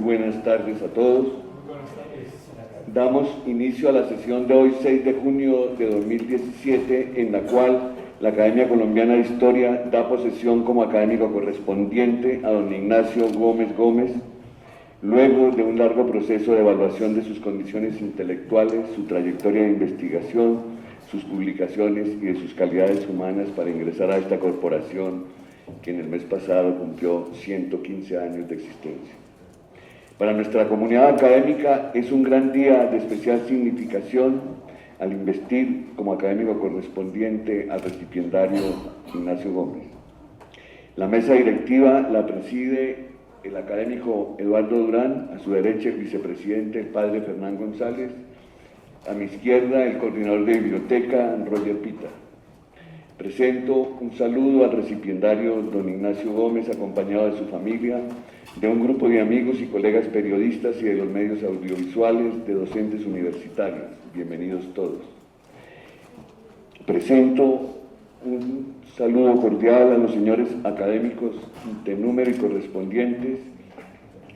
buenas tardes a todos. Damos inicio a la sesión de hoy, 6 de junio de 2017, en la cual la Academia Colombiana de Historia da posesión como académico correspondiente a don Ignacio Gómez Gómez, luego de un largo proceso de evaluación de sus condiciones intelectuales, su trayectoria de investigación, sus publicaciones y de sus calidades humanas para ingresar a esta corporación que en el mes pasado cumplió 115 años de existencia. Para nuestra comunidad académica es un gran día de especial significación al investir como académico correspondiente al recipiendario Ignacio Gómez. La mesa directiva la preside el académico Eduardo Durán, a su derecha el vicepresidente, el padre Fernán González, a mi izquierda el coordinador de biblioteca, Roger Pita. Presento un saludo al recipiendario don Ignacio Gómez, acompañado de su familia, de un grupo de amigos y colegas periodistas y de los medios audiovisuales, de docentes universitarios. Bienvenidos todos. Presento un saludo cordial a los señores académicos de número y correspondientes,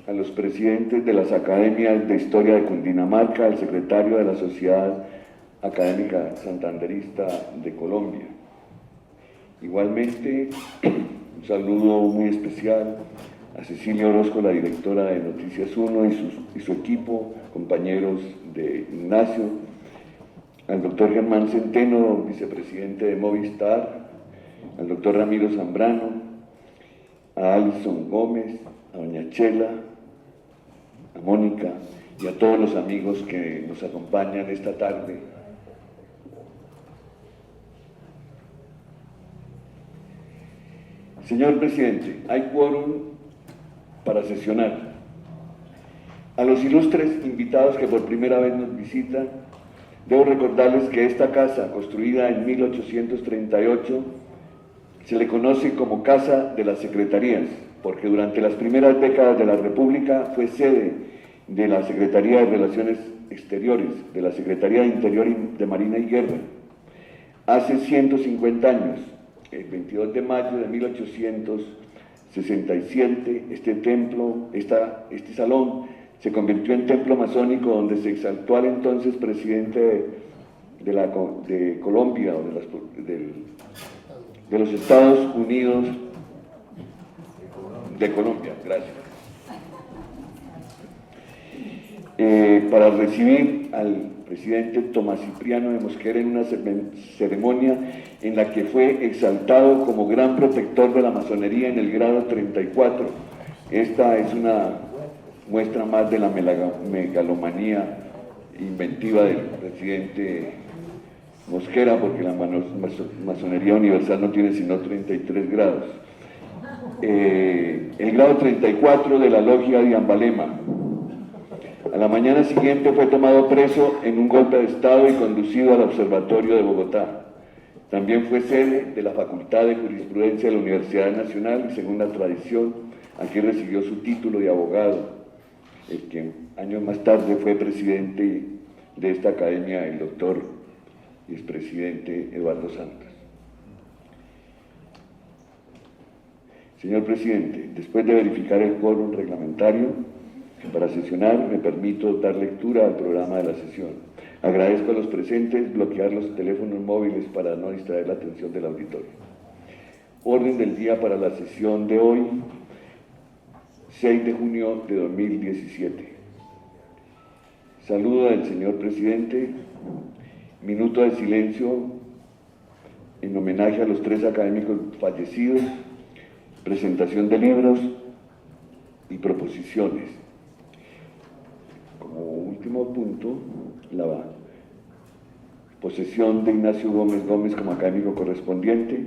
a los presidentes de las academias de Historia de Cundinamarca, al secretario de la Sociedad Académica Santanderista de Colombia. Igualmente, un saludo muy especial a Cecilia Orozco, la directora de Noticias 1 y su equipo, compañeros de Ignacio, al doctor Germán Centeno, vicepresidente de Movistar, al doctor Ramiro Zambrano, a Alison Gómez, a doña Chela, a Mónica y a todos los amigos que nos acompañan esta tarde. Señor presidente, hay quórum para sesionar. A los ilustres invitados que por primera vez nos visitan, debo recordarles que esta casa, construida en 1838, se le conoce como Casa de las Secretarías, porque durante las primeras décadas de la República fue sede de la Secretaría de Relaciones Exteriores, de la Secretaría de Interior y de Marina y Guerra. Hace 150 años, el 22 de mayo de 1867, este salón se convirtió en templo masónico donde se exaltó al entonces presidente de Colombia, o de los Estados Unidos de Colombia. Gracias. Para recibir al presidente Tomás Cipriano de Mosquera en una ceremonia en la que fue exaltado como gran protector de la masonería en el grado 34. Esta es una muestra más de la megalomanía inventiva del presidente Mosquera, porque la masonería universal no tiene sino 33 grados. El grado 34 de la logia de Ambalema. A la mañana siguiente fue tomado preso en un golpe de Estado y conducido al Observatorio de Bogotá. También fue sede de la Facultad de Jurisprudencia de la Universidad Nacional y, según la tradición, aquí recibió su título de abogado, el que años más tarde fue presidente de esta academia, el doctor y expresidente Eduardo Santos. Señor presidente, después de verificar el quórum reglamentario para sesionar, me permito dar lectura al programa de la sesión. Agradezco a los presentes bloquear los teléfonos móviles para no distraer la atención del auditorio. Orden del día para la sesión de hoy, 6 de junio de 2017. Saludo del señor presidente. Minuto de silencio en homenaje a los 3 académicos fallecidos. Presentación de libros y proposiciones. Como último punto, la posesión de Ignacio Gómez Gómez como académico correspondiente,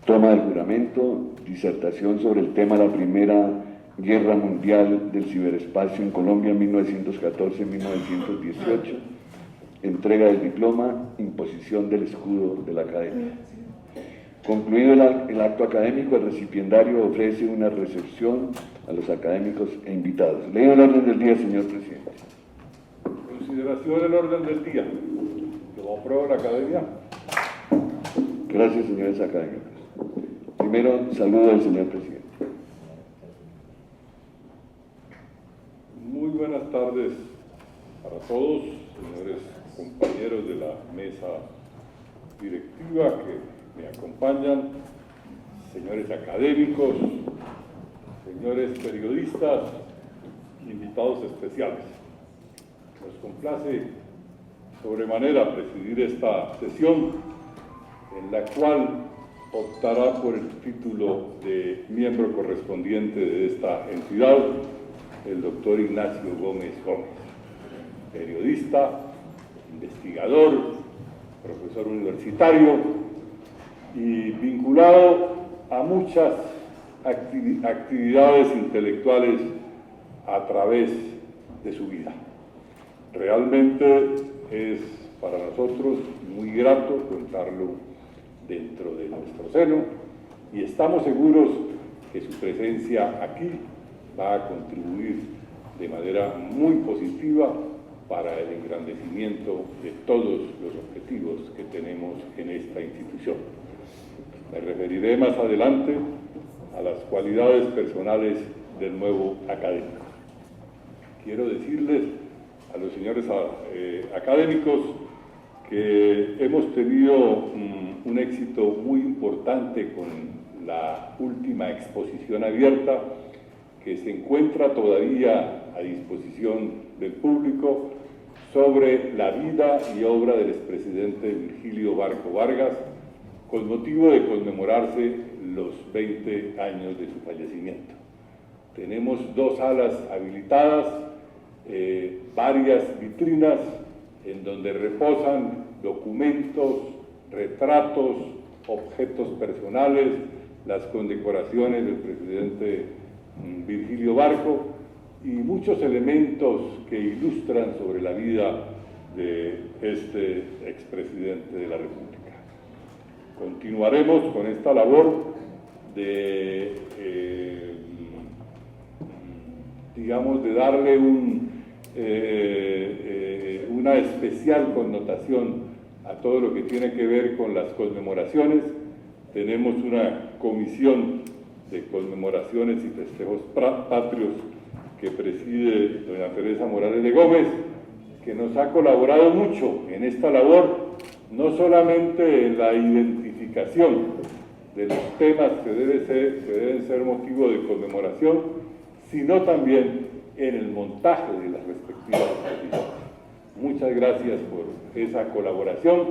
toma del juramento, disertación sobre el tema de la Primera Guerra Mundial del Ciberespacio en Colombia en 1914-1918, entrega del diploma, imposición del escudo de la academia. Concluido el acto académico, el recipiendario ofrece una recepción a los académicos e invitados. Leído el orden del día, señor presidente. Consideración del orden del día. ¿Lo aprueba la academia? Gracias, señores académicos. Primero, saludo al señor presidente. tardes para todos, señores compañeros de la mesa directiva que me acompañan, señores académicos, señores periodistas, invitados especiales. Nos complace sobremanera presidir esta sesión en la cual optará por el título de miembro correspondiente de esta entidad el doctor Ignacio Gómez Gómez, periodista, investigador, profesor universitario y vinculado a muchas actividades intelectuales a través de su vida. Realmente es para nosotros muy grato contarlo dentro de nuestro seno y estamos seguros que su presencia aquí va a contribuir de manera muy positiva para el engrandecimiento de todos los objetivos que tenemos en esta institución. Me referiré más adelante a las cualidades personales del nuevo académico. Quiero decirles a los señores académicos que hemos tenido un éxito muy importante con la última exposición abierta que se encuentra todavía a disposición del público sobre la vida y obra del expresidente Virgilio Barco Vargas con motivo de conmemorarse los 20 años de su fallecimiento. Tenemos 2 salas habilitadas, varias vitrinas en donde reposan documentos, retratos, objetos personales, las condecoraciones del presidente Virgilio Barco y muchos elementos que ilustran sobre la vida de este expresidente de la República. Continuaremos con esta labor de, de darle una especial connotación a todo lo que tiene que ver con las conmemoraciones. Tenemos una comisión de conmemoraciones y festejos patrios que preside doña Teresa Morales de Gómez, que nos ha colaborado mucho en esta labor, no solamente en la identificación de los temas que deben ser motivo de conmemoración, sino también en el montaje de las respectivas exposiciones. Muchas gracias por esa colaboración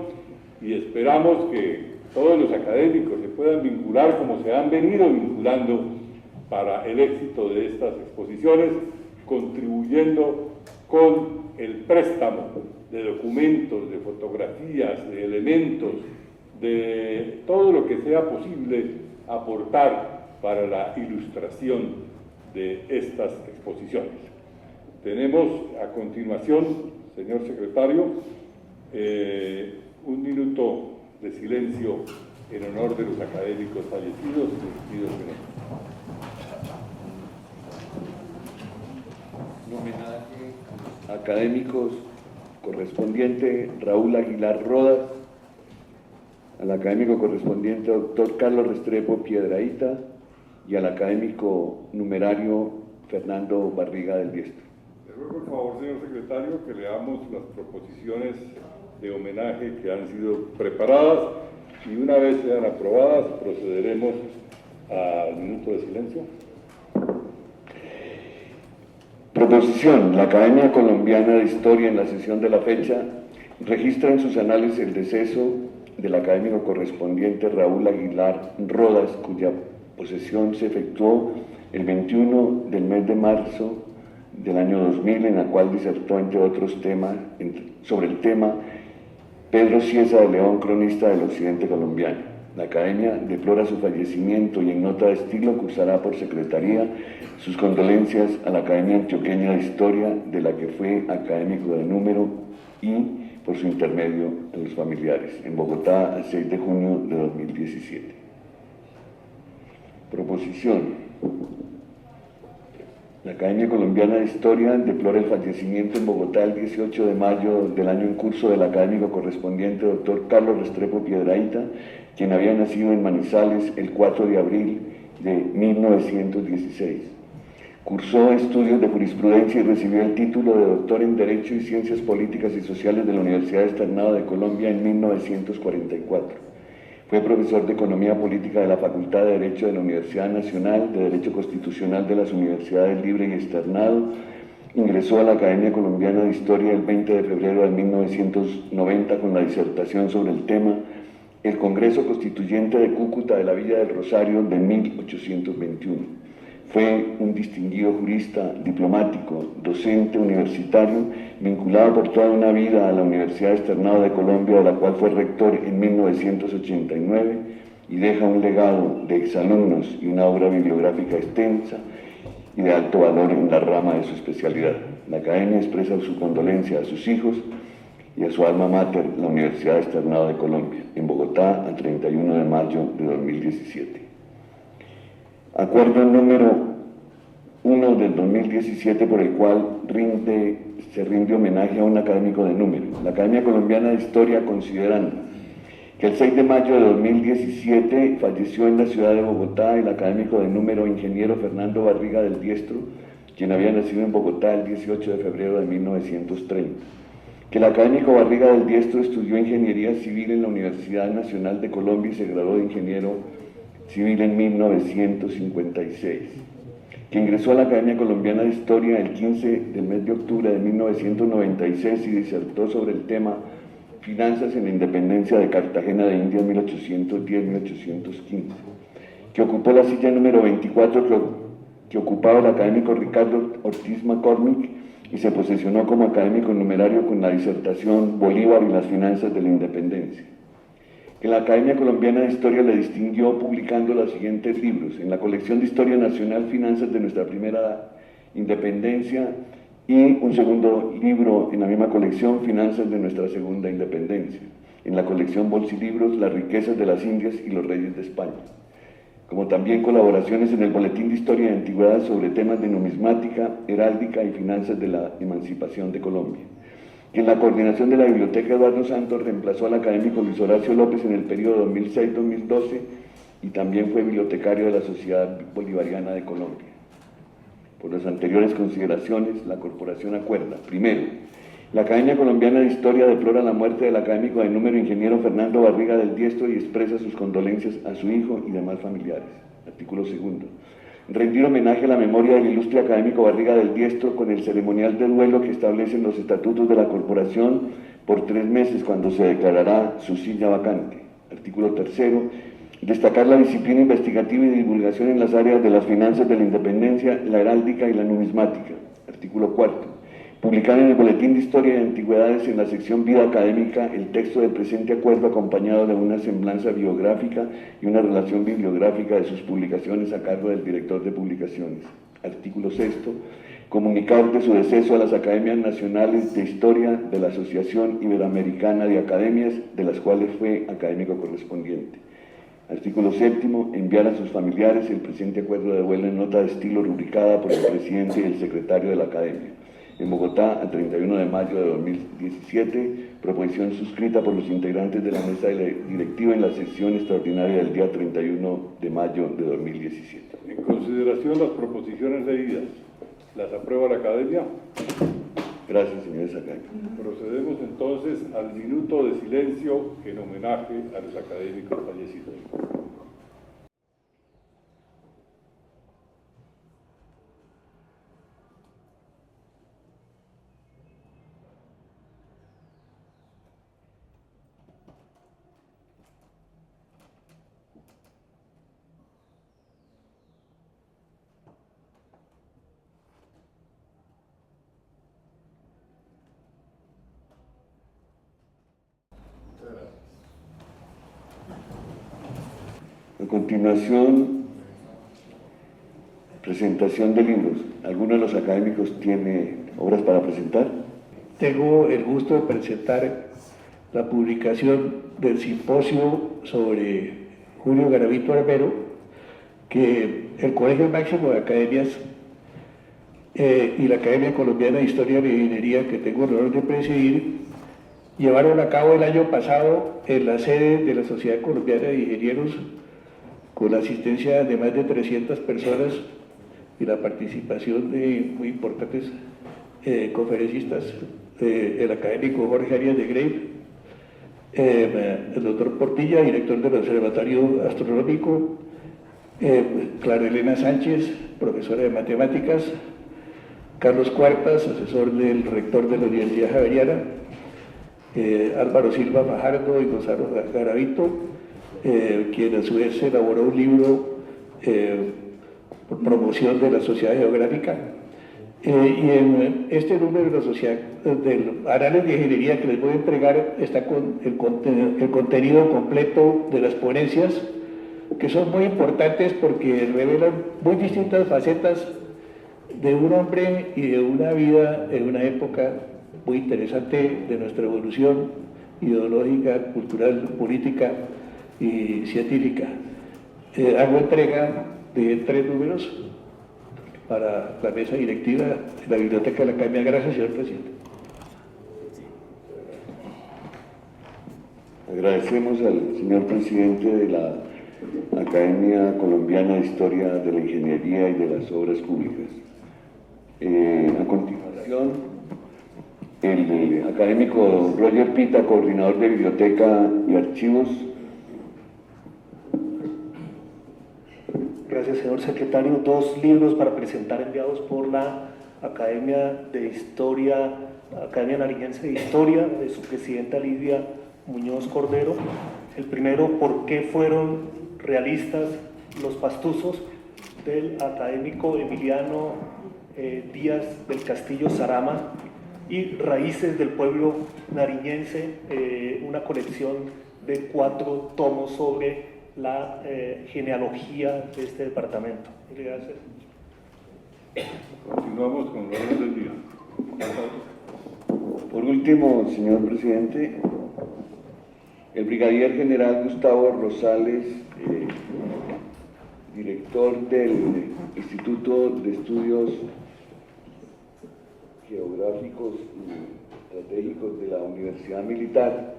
y esperamos que todos los académicos se puedan vincular como se han venido vinculando para el éxito de estas exposiciones, contribuyendo con el préstamo de documentos, de fotografías, de elementos, de todo lo que sea posible aportar para la ilustración de estas exposiciones. Tenemos a continuación, señor secretario, un minuto de silencio en honor de los académicos fallecidos. Un homenaje a académicos correspondiente Raúl Aguilar Rodas, al académico correspondiente doctor Carlos Restrepo Piedrahíta y al académico numerario Fernando Barriga del Diestro. Le ruego por favor, señor secretario, que leamos las proposiciones de homenaje que han sido preparadas y una vez sean aprobadas procederemos al minuto de silencio. Proposición. La Academia Colombiana de Historia en la sesión de la fecha registra en sus anales el deceso del académico correspondiente Raúl Aguilar Rodas, cuya posesión se efectuó el 21 del mes de marzo del año 2000, en la cual disertó, entre otros temas, sobre el tema Pedro Cieza de León, cronista del occidente colombiano. La Academia deplora su fallecimiento y en nota de estilo cursará por secretaría sus condolencias a la Academia Antioqueña de Historia, de la que fue académico de número, y por su intermedio a los familiares, en Bogotá, el 6 de junio de 2017. Proposición. La Academia Colombiana de Historia deplora el fallecimiento en Bogotá el 18 de mayo del año en curso del académico correspondiente doctor Carlos Restrepo Piedrahíta, quien había nacido en Manizales el 4 de abril de 1916. Cursó estudios de jurisprudencia y recibió el título de doctor en Derecho y Ciencias Políticas y Sociales de la Universidad Externado de Colombia en 1944. Fue profesor de Economía Política de la Facultad de Derecho de la Universidad Nacional, de Derecho Constitucional de las Universidades Libre y Externado. Ingresó a la Academia Colombiana de Historia el 20 de febrero de 1990 con la disertación sobre el tema El Congreso Constituyente de Cúcuta de la Villa del Rosario de 1821. Fue un distinguido jurista, diplomático, docente universitario, vinculado por toda una vida a la Universidad Externado de Colombia, de la cual fue rector en 1989, y deja un legado de exalumnos y una obra bibliográfica extensa y de alto valor en la rama de su especialidad. La Academia expresa su condolencia a sus hijos y a su alma mater, la Universidad Externado de Colombia, en Bogotá, el 31 de mayo de 2017. Acuerdo número 1 del 2017 por el cual se rinde homenaje a un académico de número. La Academia Colombiana de Historia, considerando que el 6 de mayo de 2017 falleció en la ciudad de Bogotá el académico de número ingeniero Fernando Barriga del Diestro, quien había nacido en Bogotá el 18 de febrero de 1930. Que el académico Barriga del Diestro estudió Ingeniería Civil en la Universidad Nacional de Colombia y se graduó de ingeniero civil en 1956, que ingresó a la Academia Colombiana de Historia el 15 del mes de octubre de 1996 y disertó sobre el tema Finanzas en la Independencia de Cartagena de Indias 1810-1815, que ocupó la silla número 24 que ocupaba el académico Ricardo Ortiz McCormick y se posesionó como académico numerario con la disertación Bolívar y las finanzas de la independencia. Que la Academia Colombiana de Historia le distinguió publicando los siguientes libros: en la colección de Historia Nacional, Finanzas de nuestra primera independencia, y un segundo libro en la misma colección, Finanzas de nuestra segunda independencia. En la colección Bolsilibros, Las riquezas de las Indias y los reyes de España. Como también colaboraciones en el Boletín de Historia y Antigüedades sobre temas de numismática, heráldica y finanzas de la emancipación de Colombia. Que en la coordinación de la Biblioteca Eduardo Santos reemplazó al académico Luis Horacio López en el periodo 2006-2012 y también fue bibliotecario de la Sociedad Bolivariana de Colombia. Por las anteriores consideraciones, la Corporación acuerda: primero, la Academia Colombiana de Historia deplora la muerte del académico de número ingeniero Fernando Barriga del Diestro y expresa sus condolencias a su hijo y demás familiares. Artículo segundo. Rendir homenaje a la memoria del ilustre académico Barriga del Diestro con el ceremonial de duelo que establecen los estatutos de la Corporación por 3 meses cuando se declarará su silla vacante. Artículo tercero. Destacar la disciplina investigativa y divulgación en las áreas de las finanzas de la independencia, la heráldica y la numismática. Artículo cuarto. Publicar en el Boletín de Historia y Antigüedades, en la sección Vida Académica, el texto del presente acuerdo acompañado de una semblanza biográfica y una relación bibliográfica de sus publicaciones a cargo del director de publicaciones. Artículo sexto. Comunicar de su deceso a las Academias Nacionales de Historia de la Asociación Iberoamericana de Academias, de las cuales fue académico correspondiente. Artículo séptimo. Enviar a sus familiares el presente acuerdo de duelo en nota de estilo rubricada por el presidente y el secretario de la Academia. En Bogotá, el 31 de mayo de 2017, proposición suscrita por los integrantes de la mesa directiva en la sesión extraordinaria del día 31 de mayo de 2017. En consideración las proposiciones leídas, ¿las aprueba la Academia? Gracias, señores académicos. Procedemos entonces al minuto de silencio en homenaje a los académicos fallecidos. A continuación, presentación de libros. ¿Alguno de los académicos tiene obras para presentar? Tengo el gusto de presentar la publicación del simposio sobre Julio Garavito Armero, que el Colegio Máximo de Academias y la Academia Colombiana de Historia y Ingeniería, que tengo el honor de presidir, llevaron a cabo el año pasado en la sede de la Sociedad Colombiana de Ingenieros, con la asistencia de más de 300 personas y la participación de muy importantes conferencistas, el académico Jorge Arias de Grey, el doctor Portilla, director del Observatorio Astronómico, Clara Elena Sánchez, profesora de matemáticas, Carlos Cuartas, asesor del rector de la Universidad Javeriana, Álvaro Silva Fajardo y Gonzalo Garavito, quien a su vez elaboró un libro por promoción de la Sociedad Geográfica. Y en este número de la sociedad, del análisis de ingeniería que les voy a entregar, está con el contenido completo de las ponencias, que son muy importantes porque revelan muy distintas facetas de un hombre y de una vida en una época muy interesante de nuestra evolución ideológica, cultural, política y científica. Hago entrega de 3 números para la mesa directiva de la Biblioteca de la Academia. Gracias, señor presidente. Agradecemos al señor presidente de la Academia Colombiana de Historia de la Ingeniería y de las Obras Públicas. A continuación, el académico Roger Pita, coordinador de Biblioteca y Archivos. Gracias, señor secretario. 2 libros para presentar enviados por la Academia de Historia, Academia Nariñense de Historia, de su presidenta Lidia Muñoz Cordero. El primero, ¿por qué fueron realistas los pastuzos?, del académico Emiliano Díaz del Castillo Sarama, y Raíces del Pueblo Nariñense, una colección de 4 tomos sobre la genealogía de este departamento. Gracias. Continuamos con los orden del día. Por último, señor presidente, el brigadier general Gustavo Rosales, director del Instituto de Estudios Geográficos y Estratégicos de la Universidad Militar,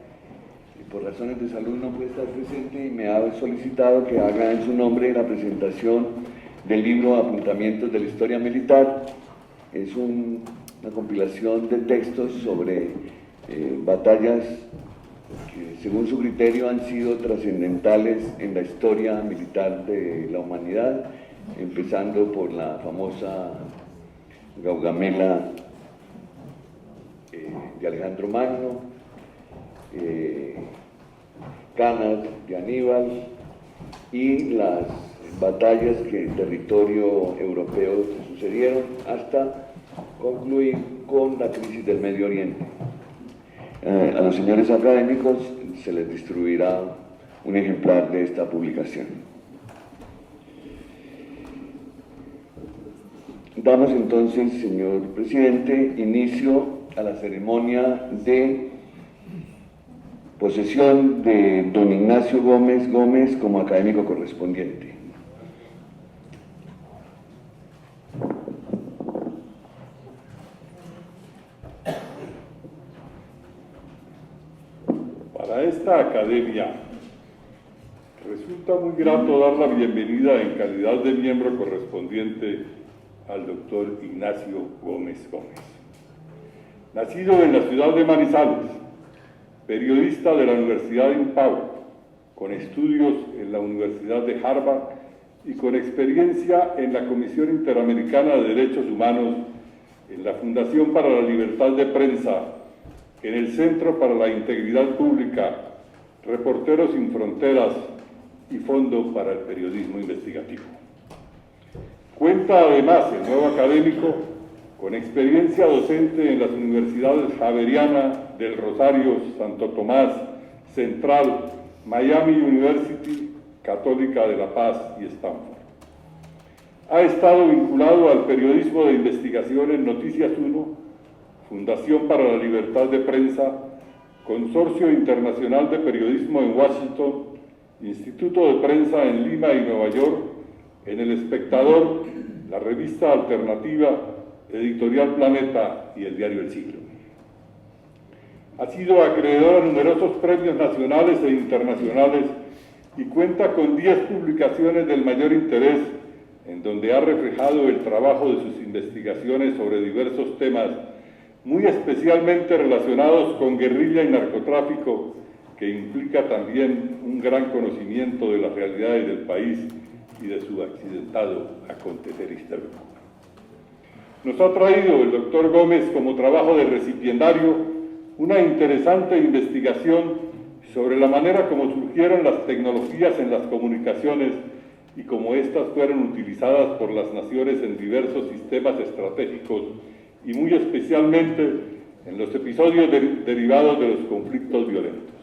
y por razones de salud no puede estar presente y me ha solicitado que haga en su nombre la presentación del libro Apuntamientos de la Historia Militar. Es una compilación de textos sobre batallas que según su criterio han sido trascendentales en la historia militar de la humanidad, empezando por la famosa Gaugamela de Alejandro Magno, Canas de Aníbal y las batallas que en territorio europeo se sucedieron hasta concluir con la crisis del Medio Oriente. A los señores académicos se les distribuirá un ejemplar de esta publicación. Damos entonces, señor presidente, inicio a la ceremonia de posesión de don Ignacio Gómez Gómez como académico correspondiente. Para esta academia resulta muy grato dar la bienvenida en calidad de miembro correspondiente al doctor Ignacio Gómez Gómez. Nacido en la ciudad de Manizales, periodista de la Universidad de Impau, con estudios en la Universidad de Harvard y con experiencia en la Comisión Interamericana de Derechos Humanos, en la Fundación para la Libertad de Prensa, en el Centro para la Integridad Pública, Reporteros Sin Fronteras y Fondo para el Periodismo Investigativo. Cuenta además el nuevo académico con experiencia docente en las universidades Javeriana, del Rosario, Santo Tomás, Central, Miami University, Católica de La Paz y Stanford. Ha estado vinculado al periodismo de investigación en Noticias 1, Fundación para la Libertad de Prensa, Consorcio Internacional de Periodismo en Washington, Instituto de Prensa en Lima y Nueva York, en El Espectador, la revista alternativa, Editorial Planeta y el diario El Siglo. Ha sido acreedor a numerosos premios nacionales e internacionales y cuenta con 10 publicaciones del mayor interés en donde ha reflejado el trabajo de sus investigaciones sobre diversos temas, muy especialmente relacionados con guerrilla y narcotráfico, que implica también un gran conocimiento de las realidades del país y de su accidentado acontecer histórico. Nos ha traído el doctor Gómez como trabajo de recipiendario una interesante investigación sobre la manera como surgieron las tecnologías en las comunicaciones y cómo éstas fueron utilizadas por las naciones en diversos sistemas estratégicos y muy especialmente en los episodios derivados de los conflictos violentos.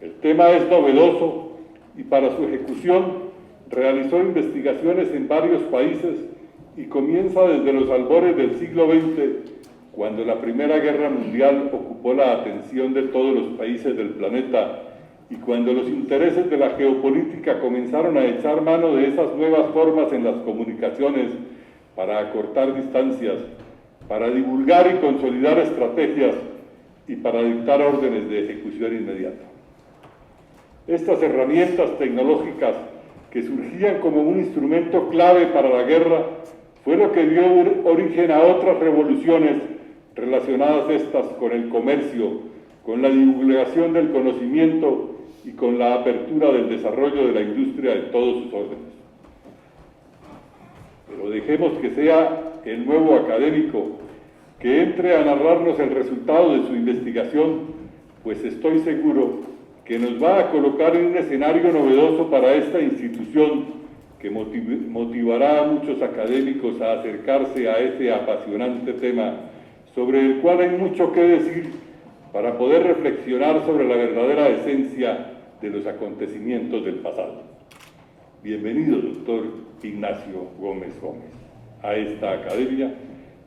El tema es novedoso y para su ejecución realizó investigaciones en varios países y comienza desde los albores del siglo XX, cuando la Primera Guerra Mundial ocupó la atención de todos los países del planeta y cuando los intereses de la geopolítica comenzaron a echar mano de esas nuevas formas en las comunicaciones para acortar distancias, para divulgar y consolidar estrategias y para dictar órdenes de ejecución inmediata. Estas herramientas tecnológicas que surgían como un instrumento clave para la guerra fue lo que dio origen a otras revoluciones relacionadas estas con el comercio, con la divulgación del conocimiento y con la apertura del desarrollo de la industria en todos sus órdenes. Pero dejemos que sea el nuevo académico que entre a narrarnos el resultado de su investigación, pues estoy seguro que nos va a colocar en un escenario novedoso para esta institución que motivará a muchos académicos a acercarse a este apasionante tema sobre el cual hay mucho que decir para poder reflexionar sobre la verdadera esencia de los acontecimientos del pasado. Bienvenido, doctor Ignacio Gómez Gómez, a esta academia,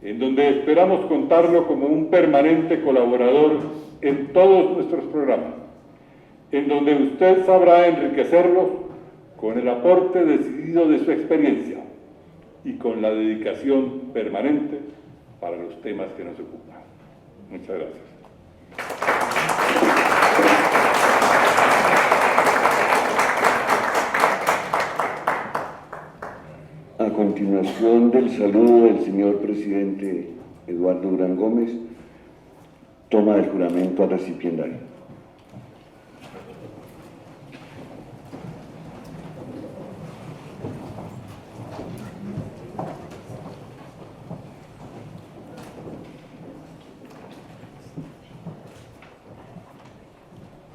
en donde esperamos contarlo como un permanente colaborador en todos nuestros programas, en donde usted sabrá enriquecerlos con el aporte decidido de su experiencia y con la dedicación permanente para los temas que nos ocupan. Muchas gracias. A continuación del saludo del señor presidente Eduardo Durán Gómez, toma el juramento al recipiendario.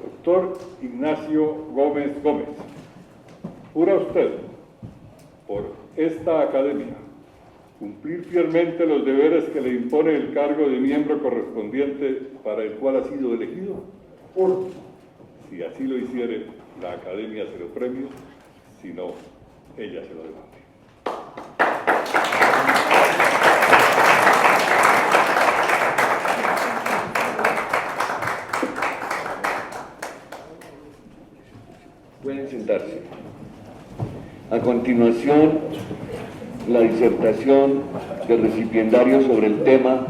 Doctor Ignacio Gómez Gómez, jura usted por esta academia cumplir fielmente los deberes que le impone el cargo de miembro correspondiente para el cual ha sido elegido? Juro. Si así lo hiciere, la academia se lo premia, si no, ella se lo demande. Pueden sentarse. A continuación, la disertación del recipiendario sobre el tema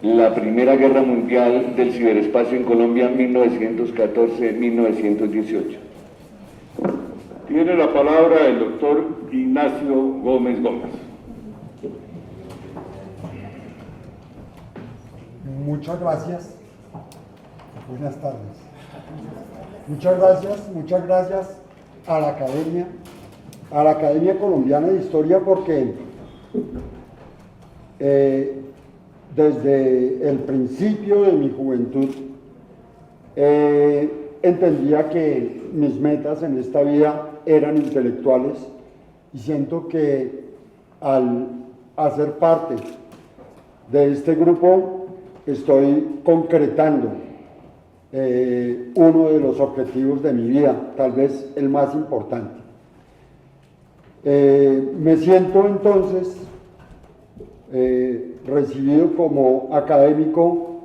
La Primera Guerra Mundial del Ciberespacio en Colombia 1914-1918. Tiene la palabra el doctor Ignacio Gómez Gómez. Muchas gracias. Buenas tardes. Muchas gracias a la Academia Colombiana de Historia, porque desde el principio de mi juventud entendía que mis metas en esta vida eran intelectuales, y siento que al hacer parte de este grupo estoy concretando uno de los objetivos de mi vida, tal vez el más importante. Me siento entonces recibido como académico,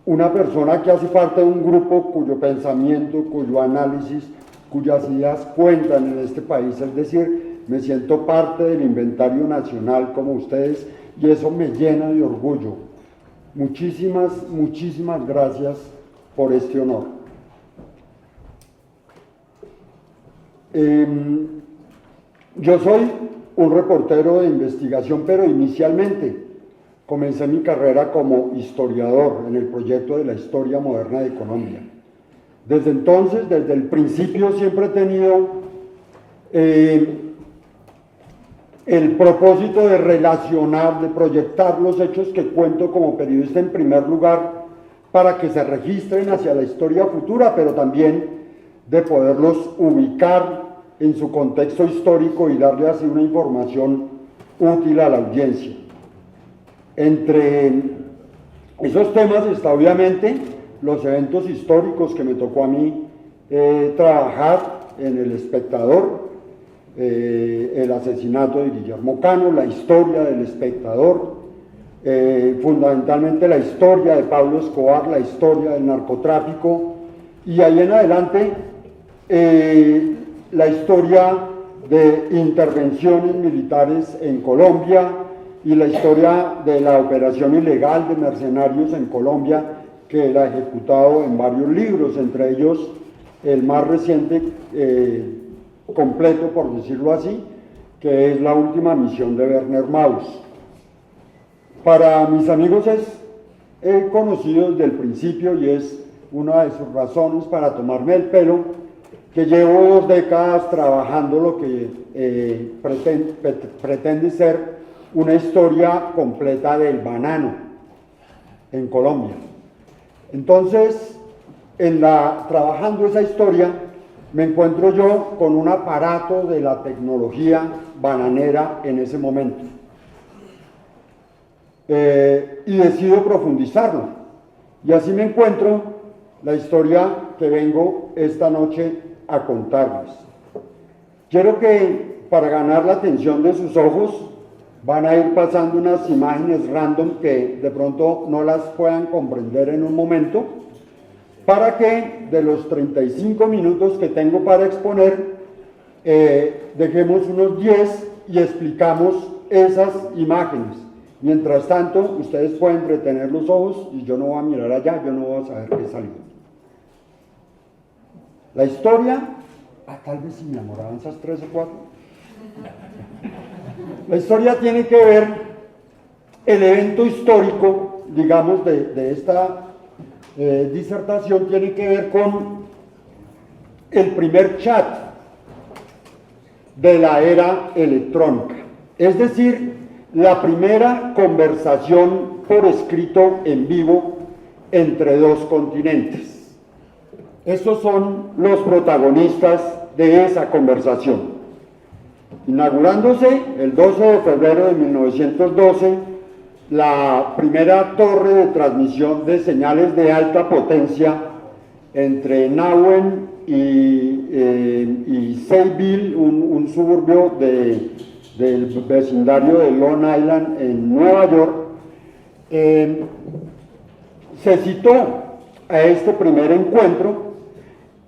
una persona que hace parte de un grupo cuyo pensamiento, cuyo análisis, cuyas ideas cuentan en este país, es decir, me siento parte del inventario nacional como ustedes, y eso me llena de orgullo. Muchísimas gracias por este honor. Yo soy un reportero de investigación, pero inicialmente comencé mi carrera como historiador en el proyecto de la historia moderna de Colombia. Desde entonces, desde el principio, siempre he tenido el propósito de relacionar, de proyectar los hechos que cuento como periodista en primer lugar para que se registren hacia la historia futura, pero también de poderlos ubicar en su contexto histórico y darle así una información útil a la audiencia. Entre esos temas está obviamente los eventos históricos que me tocó a mí trabajar en El Espectador, el asesinato de Guillermo Cano, la historia del Espectador, fundamentalmente la historia de Pablo Escobar, la historia del narcotráfico, y ahí en adelante la historia de intervenciones militares en Colombia y la historia de la operación ilegal de mercenarios en Colombia, que la he ejecutado en varios libros, entre ellos el más reciente, completo por decirlo así, que es La última misión de Werner Mauss. Para mis amigos he conocido desde el principio, y es una de sus razones para tomarme el pelo, que llevo 2 décadas trabajando lo que pretende ser una historia completa del banano en Colombia. Entonces, trabajando esa historia, me encuentro yo con un aparato de la tecnología bananera en ese momento. Y decido profundizarlo. Y así me encuentro la historia que vengo esta noche a contarles. Quiero que, para ganar la atención de sus ojos, van a ir pasando unas imágenes random que de pronto no las puedan comprender en un momento, para que de los 35 minutos que tengo para exponer, dejemos unos 10 y explicamos esas imágenes. Mientras tanto, ustedes pueden retener los ojos y yo no voy a mirar allá, yo no voy a saber qué salió. La historia, tal vez si me enamoraban esas 3 o 4. La historia tiene que ver, el evento histórico, digamos, de esta disertación tiene que ver con el primer chat de la era electrónica, es decir, la primera conversación por escrito en vivo entre 2 continentes. Estos son los protagonistas de esa conversación. Inaugurándose el 12 de febrero de 1912, la primera torre de transmisión de señales de alta potencia entre Nauen y Sayville, un suburbio del vecindario de Long Island en Nueva York, se citó a este primer encuentro.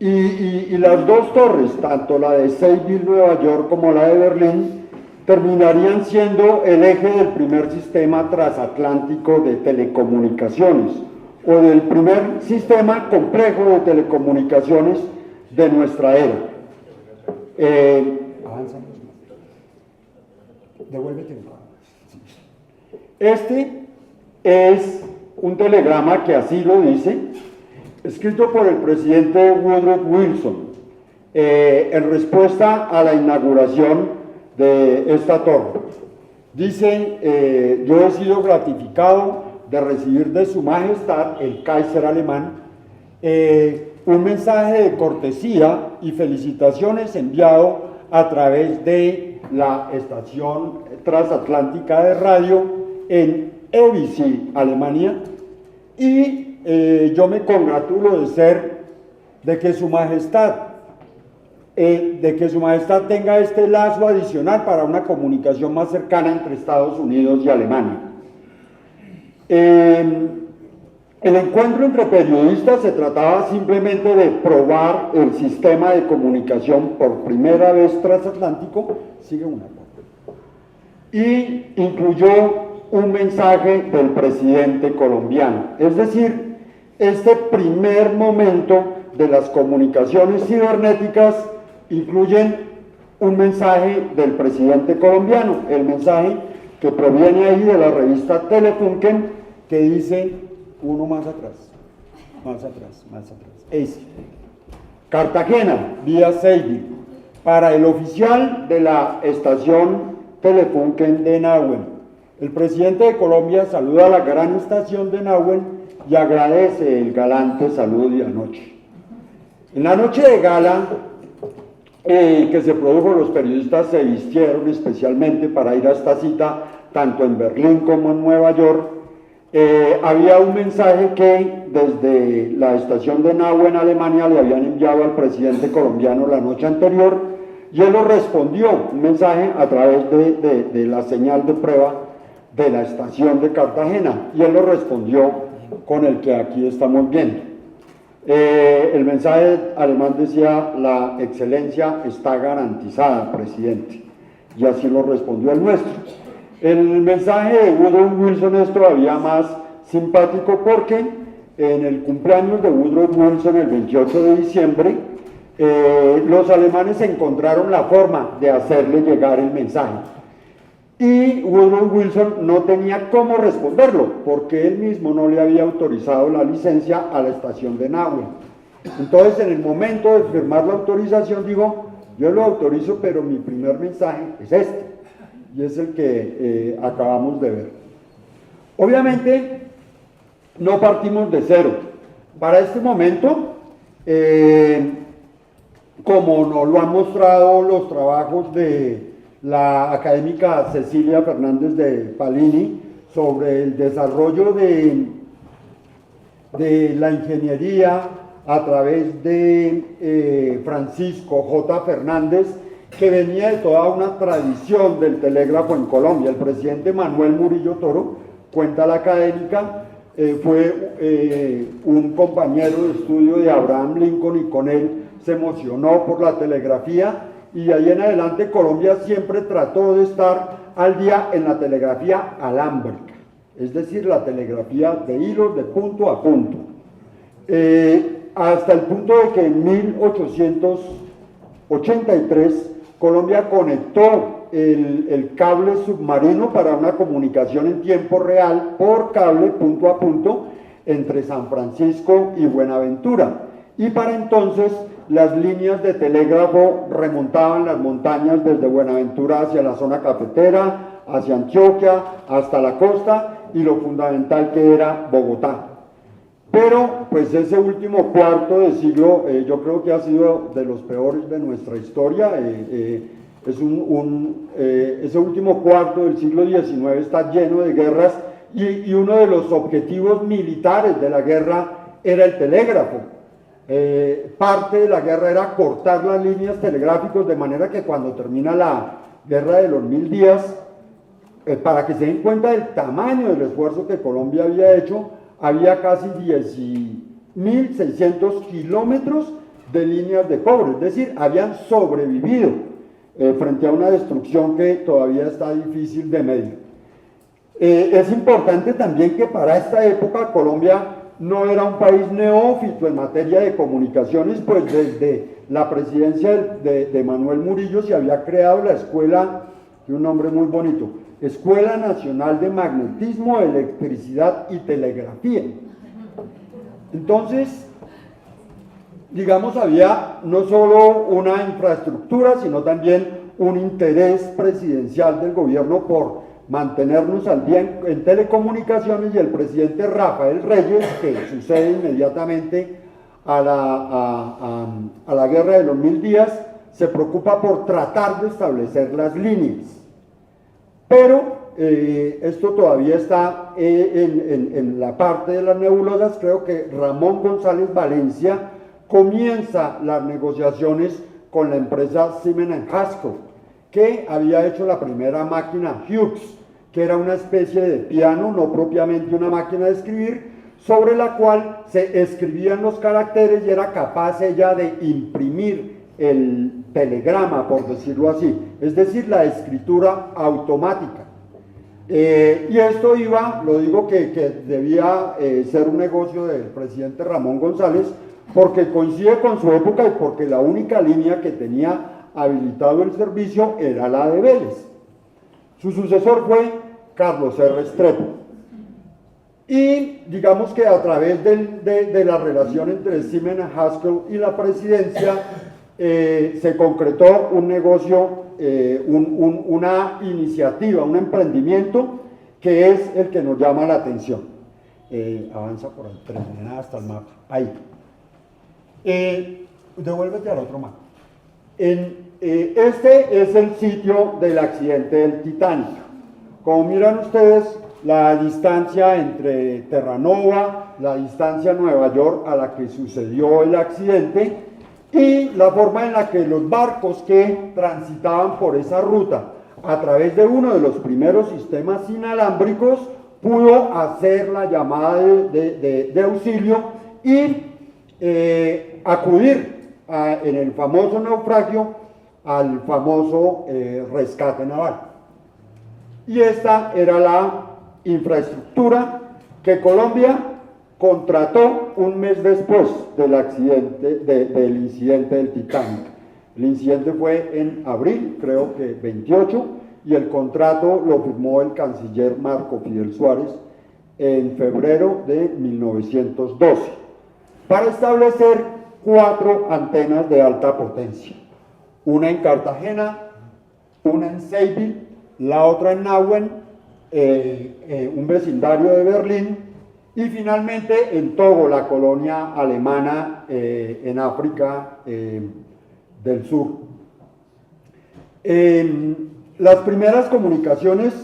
Y las 2 torres, tanto la de Sayville, Nueva York, como la de Berlín, terminarían siendo el eje del primer sistema transatlántico de telecomunicaciones, o del primer sistema complejo de telecomunicaciones de nuestra era. Devuélvete. Este es un telegrama que así lo dice, escrito por el presidente Woodrow Wilson, en respuesta a la inauguración de esta torre. Dice: yo he sido gratificado de recibir de su majestad, el Kaiser alemán, un mensaje de cortesía y felicitaciones enviado a través de la estación transatlántica de radio en Ebisi, Alemania, y yo me congratulo de que su majestad tenga este lazo adicional para una comunicación más cercana entre Estados Unidos y Alemania. El encuentro entre periodistas se trataba simplemente de probar el sistema de comunicación por primera vez transatlántico, y incluyó un mensaje del presidente colombiano. Es decir, este primer momento de las comunicaciones cibernéticas incluyen un mensaje del presidente colombiano, el mensaje que proviene ahí de la revista Telefunken, que dice, uno más atrás, ese. Cartagena, vía Seibi, para el oficial de la estación Telefunken de Nahuen. El presidente de Colombia saluda a la gran estación de Nahuen y agradece el galante saludo de anoche. En la noche de gala que se produjo, los periodistas se vistieron especialmente para ir a esta cita, tanto en Berlín como en Nueva York. Había un mensaje que desde la estación de Nahuen en Alemania le habían enviado al presidente colombiano la noche anterior, y él lo respondió, un mensaje a través de la señal de prueba de la estación de Cartagena, y él lo respondió con el que aquí estamos viendo. El mensaje alemán decía: la excelencia está garantizada, presidente, y así lo respondió el nuestro. El mensaje de Woodrow Wilson es todavía más simpático, porque en el cumpleaños de Woodrow Wilson, el 28 de diciembre, los alemanes encontraron la forma de hacerle llegar el mensaje, y Woodrow Wilson no tenía cómo responderlo, porque él mismo no le había autorizado la licencia a la estación de Nahuen. Entonces, en el momento de firmar la autorización, dijo: yo lo autorizo, pero mi primer mensaje es este, y es el que acabamos de ver. Obviamente, no partimos de cero. Para este momento, como nos lo han mostrado los trabajos de la académica Cecilia Fernández de Palini sobre el desarrollo de la ingeniería a través de Francisco J. Fernández, que venía de toda una tradición del telégrafo en Colombia. El presidente Manuel Murillo Toro, cuenta la académica, fue un compañero de estudio de Abraham Lincoln, y con él se emocionó por la telegrafía, y de ahí en adelante Colombia siempre trató de estar al día en la telegrafía alámbrica, es decir, la telegrafía de hilos de punto a punto, hasta el punto de que en 1883 Colombia conectó el cable submarino para una comunicación en tiempo real por cable punto a punto entre San Francisco y Buenaventura, y para entonces las líneas de telégrafo remontaban las montañas desde Buenaventura hacia la zona cafetera, hacia Antioquia, hasta la costa, y lo fundamental que era Bogotá. Pero pues ese último cuarto de siglo yo creo que ha sido de los peores de nuestra historia. Ese último cuarto del siglo XIX está lleno de guerras, y uno de los objetivos militares de la guerra era el telégrafo. Parte de la guerra era cortar las líneas telegráficas, de manera que cuando termina la guerra de los 1000 días, para que se den cuenta del tamaño del esfuerzo que Colombia había hecho, había casi 10.600 kilómetros de líneas de cobre, es decir, habían sobrevivido frente a una destrucción que todavía está difícil de medir. Es importante también que para esta época Colombia no era un país neófito en materia de comunicaciones, pues desde la presidencia de Manuel Murillo se había creado la escuela, de un nombre muy bonito, Escuela Nacional de Magnetismo, Electricidad y Telegrafía. Entonces, digamos, había no solo una infraestructura, sino también un interés presidencial del gobierno por mantenernos al día en telecomunicaciones, y el presidente Rafael Reyes, que sucede inmediatamente a la guerra de los 1000 días, se preocupa por tratar de establecer las líneas. Pero esto todavía está en la parte de las nebulosas. Creo que Ramón González Valencia comienza las negociaciones con la empresa Siemens & Haskell, que había hecho la primera máquina Hughes, que era una especie de piano, no propiamente una máquina de escribir, sobre la cual se escribían los caracteres, y era capaz ella de imprimir el telegrama, por decirlo así, es decir, la escritura automática. Y esto iba, lo digo que debía ser un negocio del presidente Ramón González, porque coincide con su época y porque la única línea que tenía habilitado el servicio era la de Vélez. Su sucesor fue Carlos R. Restrepo. Y digamos que a través de la relación entre Siemens & Haskell y la presidencia se concretó un negocio, una iniciativa, un emprendimiento que es el que nos llama la atención. Avanza por ahí, termina hasta el mapa. Ahí. Devuélvete al otro mapa. Este es el sitio del accidente del Titanic. Como miran ustedes, la distancia entre Terranova, la distancia Nueva York a la que sucedió el accidente y la forma en la que los barcos que transitaban por esa ruta a través de uno de los primeros sistemas inalámbricos pudo hacer la llamada de auxilio y acudir en el famoso naufragio al famoso rescate naval. Y esta era la infraestructura que Colombia contrató un mes después del accidente, del incidente del Titanic. El incidente fue en abril, creo que 28, y el contrato lo firmó el canciller Marco Fidel Suárez en febrero de 1912 para establecer 4 antenas de alta potencia, una en Cartagena, una en Seville, la otra en Nauen, un vecindario de Berlín, y finalmente en Togo, la colonia alemana en África del Sur. Las primeras comunicaciones,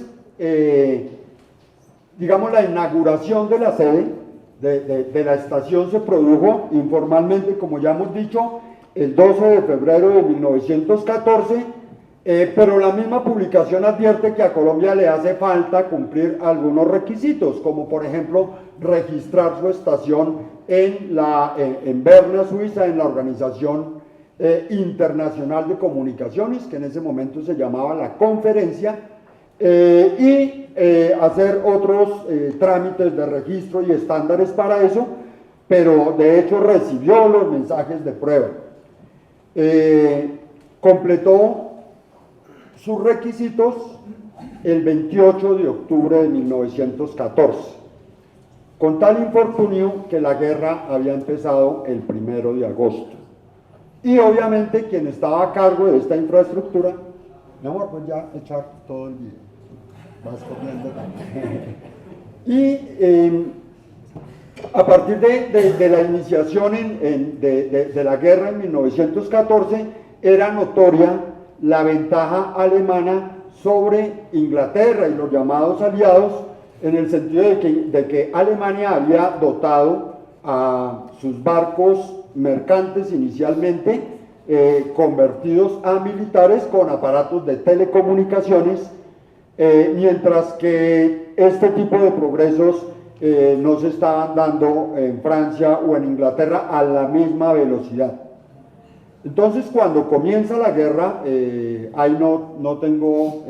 digamos la inauguración de la sede de la estación se produjo informalmente, como ya hemos dicho, el 12 de febrero de 1914, pero la misma publicación advierte que a Colombia le hace falta cumplir algunos requisitos, como por ejemplo registrar su estación en Berna, Suiza, en la Organización Internacional de Comunicaciones, que en ese momento se llamaba la Conferencia, y hacer otros trámites de registro y estándares para eso, pero de hecho recibió los mensajes de prueba. Completó sus requisitos el 28 de octubre de 1914, con tal infortunio que la guerra había empezado el 1 de agosto. Y obviamente quien estaba a cargo de esta infraestructura, mi amor, pues ya echar todo el día, vas comiendo también. Y a partir de la iniciación de la guerra en 1914, era notoria la ventaja alemana sobre Inglaterra y los llamados aliados, en el sentido de que Alemania había dotado a sus barcos mercantes inicialmente, convertidos a militares con aparatos de telecomunicaciones, mientras que este tipo de progresos no se estaban dando en Francia o en Inglaterra a la misma velocidad. Entonces, cuando comienza la guerra, ahí no tengo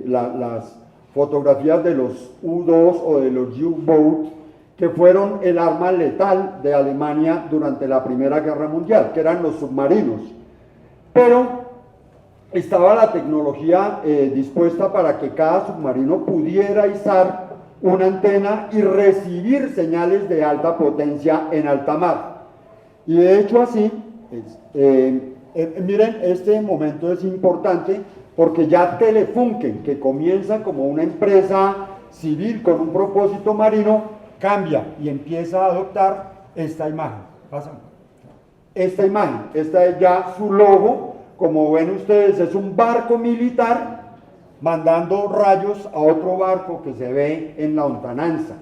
las fotografías de los U-2 o de los U-Boat, que fueron el arma letal de Alemania durante la Primera Guerra Mundial, que eran los submarinos. Pero estaba la tecnología dispuesta para que cada submarino pudiera izar una antena y recibir señales de alta potencia en alta mar. Y de hecho así, miren, este momento es importante porque ya Telefunken, que comienza como una empresa civil con un propósito marino, cambia y empieza a adoptar esta imagen. Pásame. Esta imagen, esta es ya su logo, como ven ustedes, es un barco militar mandando rayos a otro barco que se ve en la lontananza.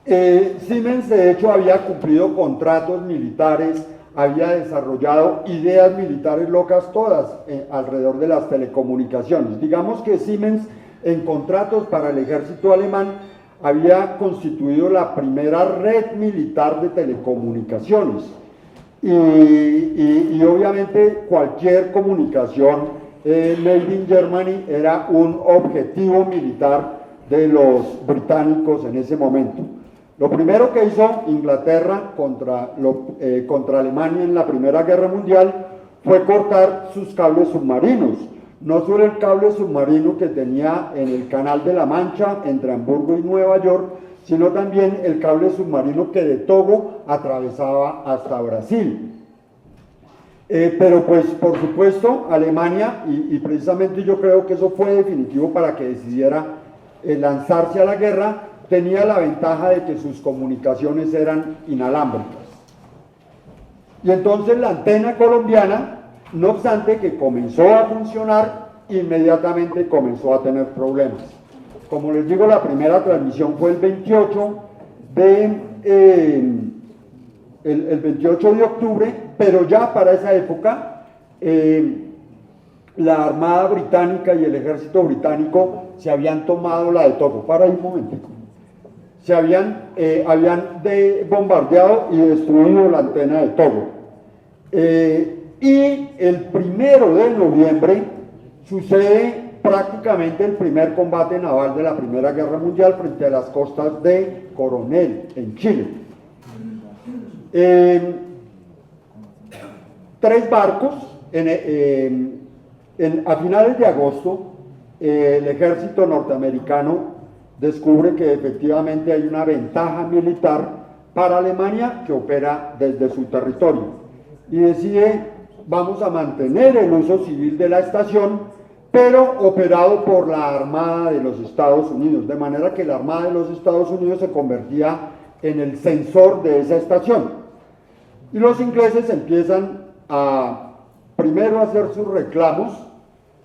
Siemens de hecho había cumplido contratos militares, había desarrollado ideas militares locas todas alrededor de las telecomunicaciones. Digamos que Siemens en contratos para el ejército alemán había constituido la primera red militar de telecomunicaciones y obviamente cualquier comunicación made in Germany era un objetivo militar de los británicos en ese momento. Lo primero que hizo Inglaterra contra Alemania en la Primera Guerra Mundial fue cortar sus cables submarinos. No solo el cable submarino que tenía en el Canal de la Mancha, entre Hamburgo y Nueva York, sino también el cable submarino que de Togo atravesaba hasta Brasil. Pero pues por supuesto Alemania, y precisamente yo creo que eso fue definitivo para que decidiera lanzarse a la guerra, tenía la ventaja de que sus comunicaciones eran inalámbricas. Y entonces la antena colombiana, no obstante que comenzó a funcionar, inmediatamente comenzó a tener problemas. Como les digo, la primera transmisión fue el 28 de octubre, pero ya para esa época la Armada Británica y el Ejército Británico se habían tomado la de Togo. Para ahí un momentico. Habían bombardeado y destruido la antena de Togo. Y el 1 de noviembre sucede prácticamente el primer combate naval de la Primera Guerra Mundial frente a las costas de Coronel, en Chile. 3 barcos, a finales de agosto, el ejército norteamericano descubre que efectivamente hay una ventaja militar para Alemania que opera desde su territorio y decide: vamos a mantener el uso civil de la estación, pero operado por la Armada de los Estados Unidos, de manera que la Armada de los Estados Unidos se convertía en el censor de esa estación. Y los ingleses empiezan primero a hacer sus reclamos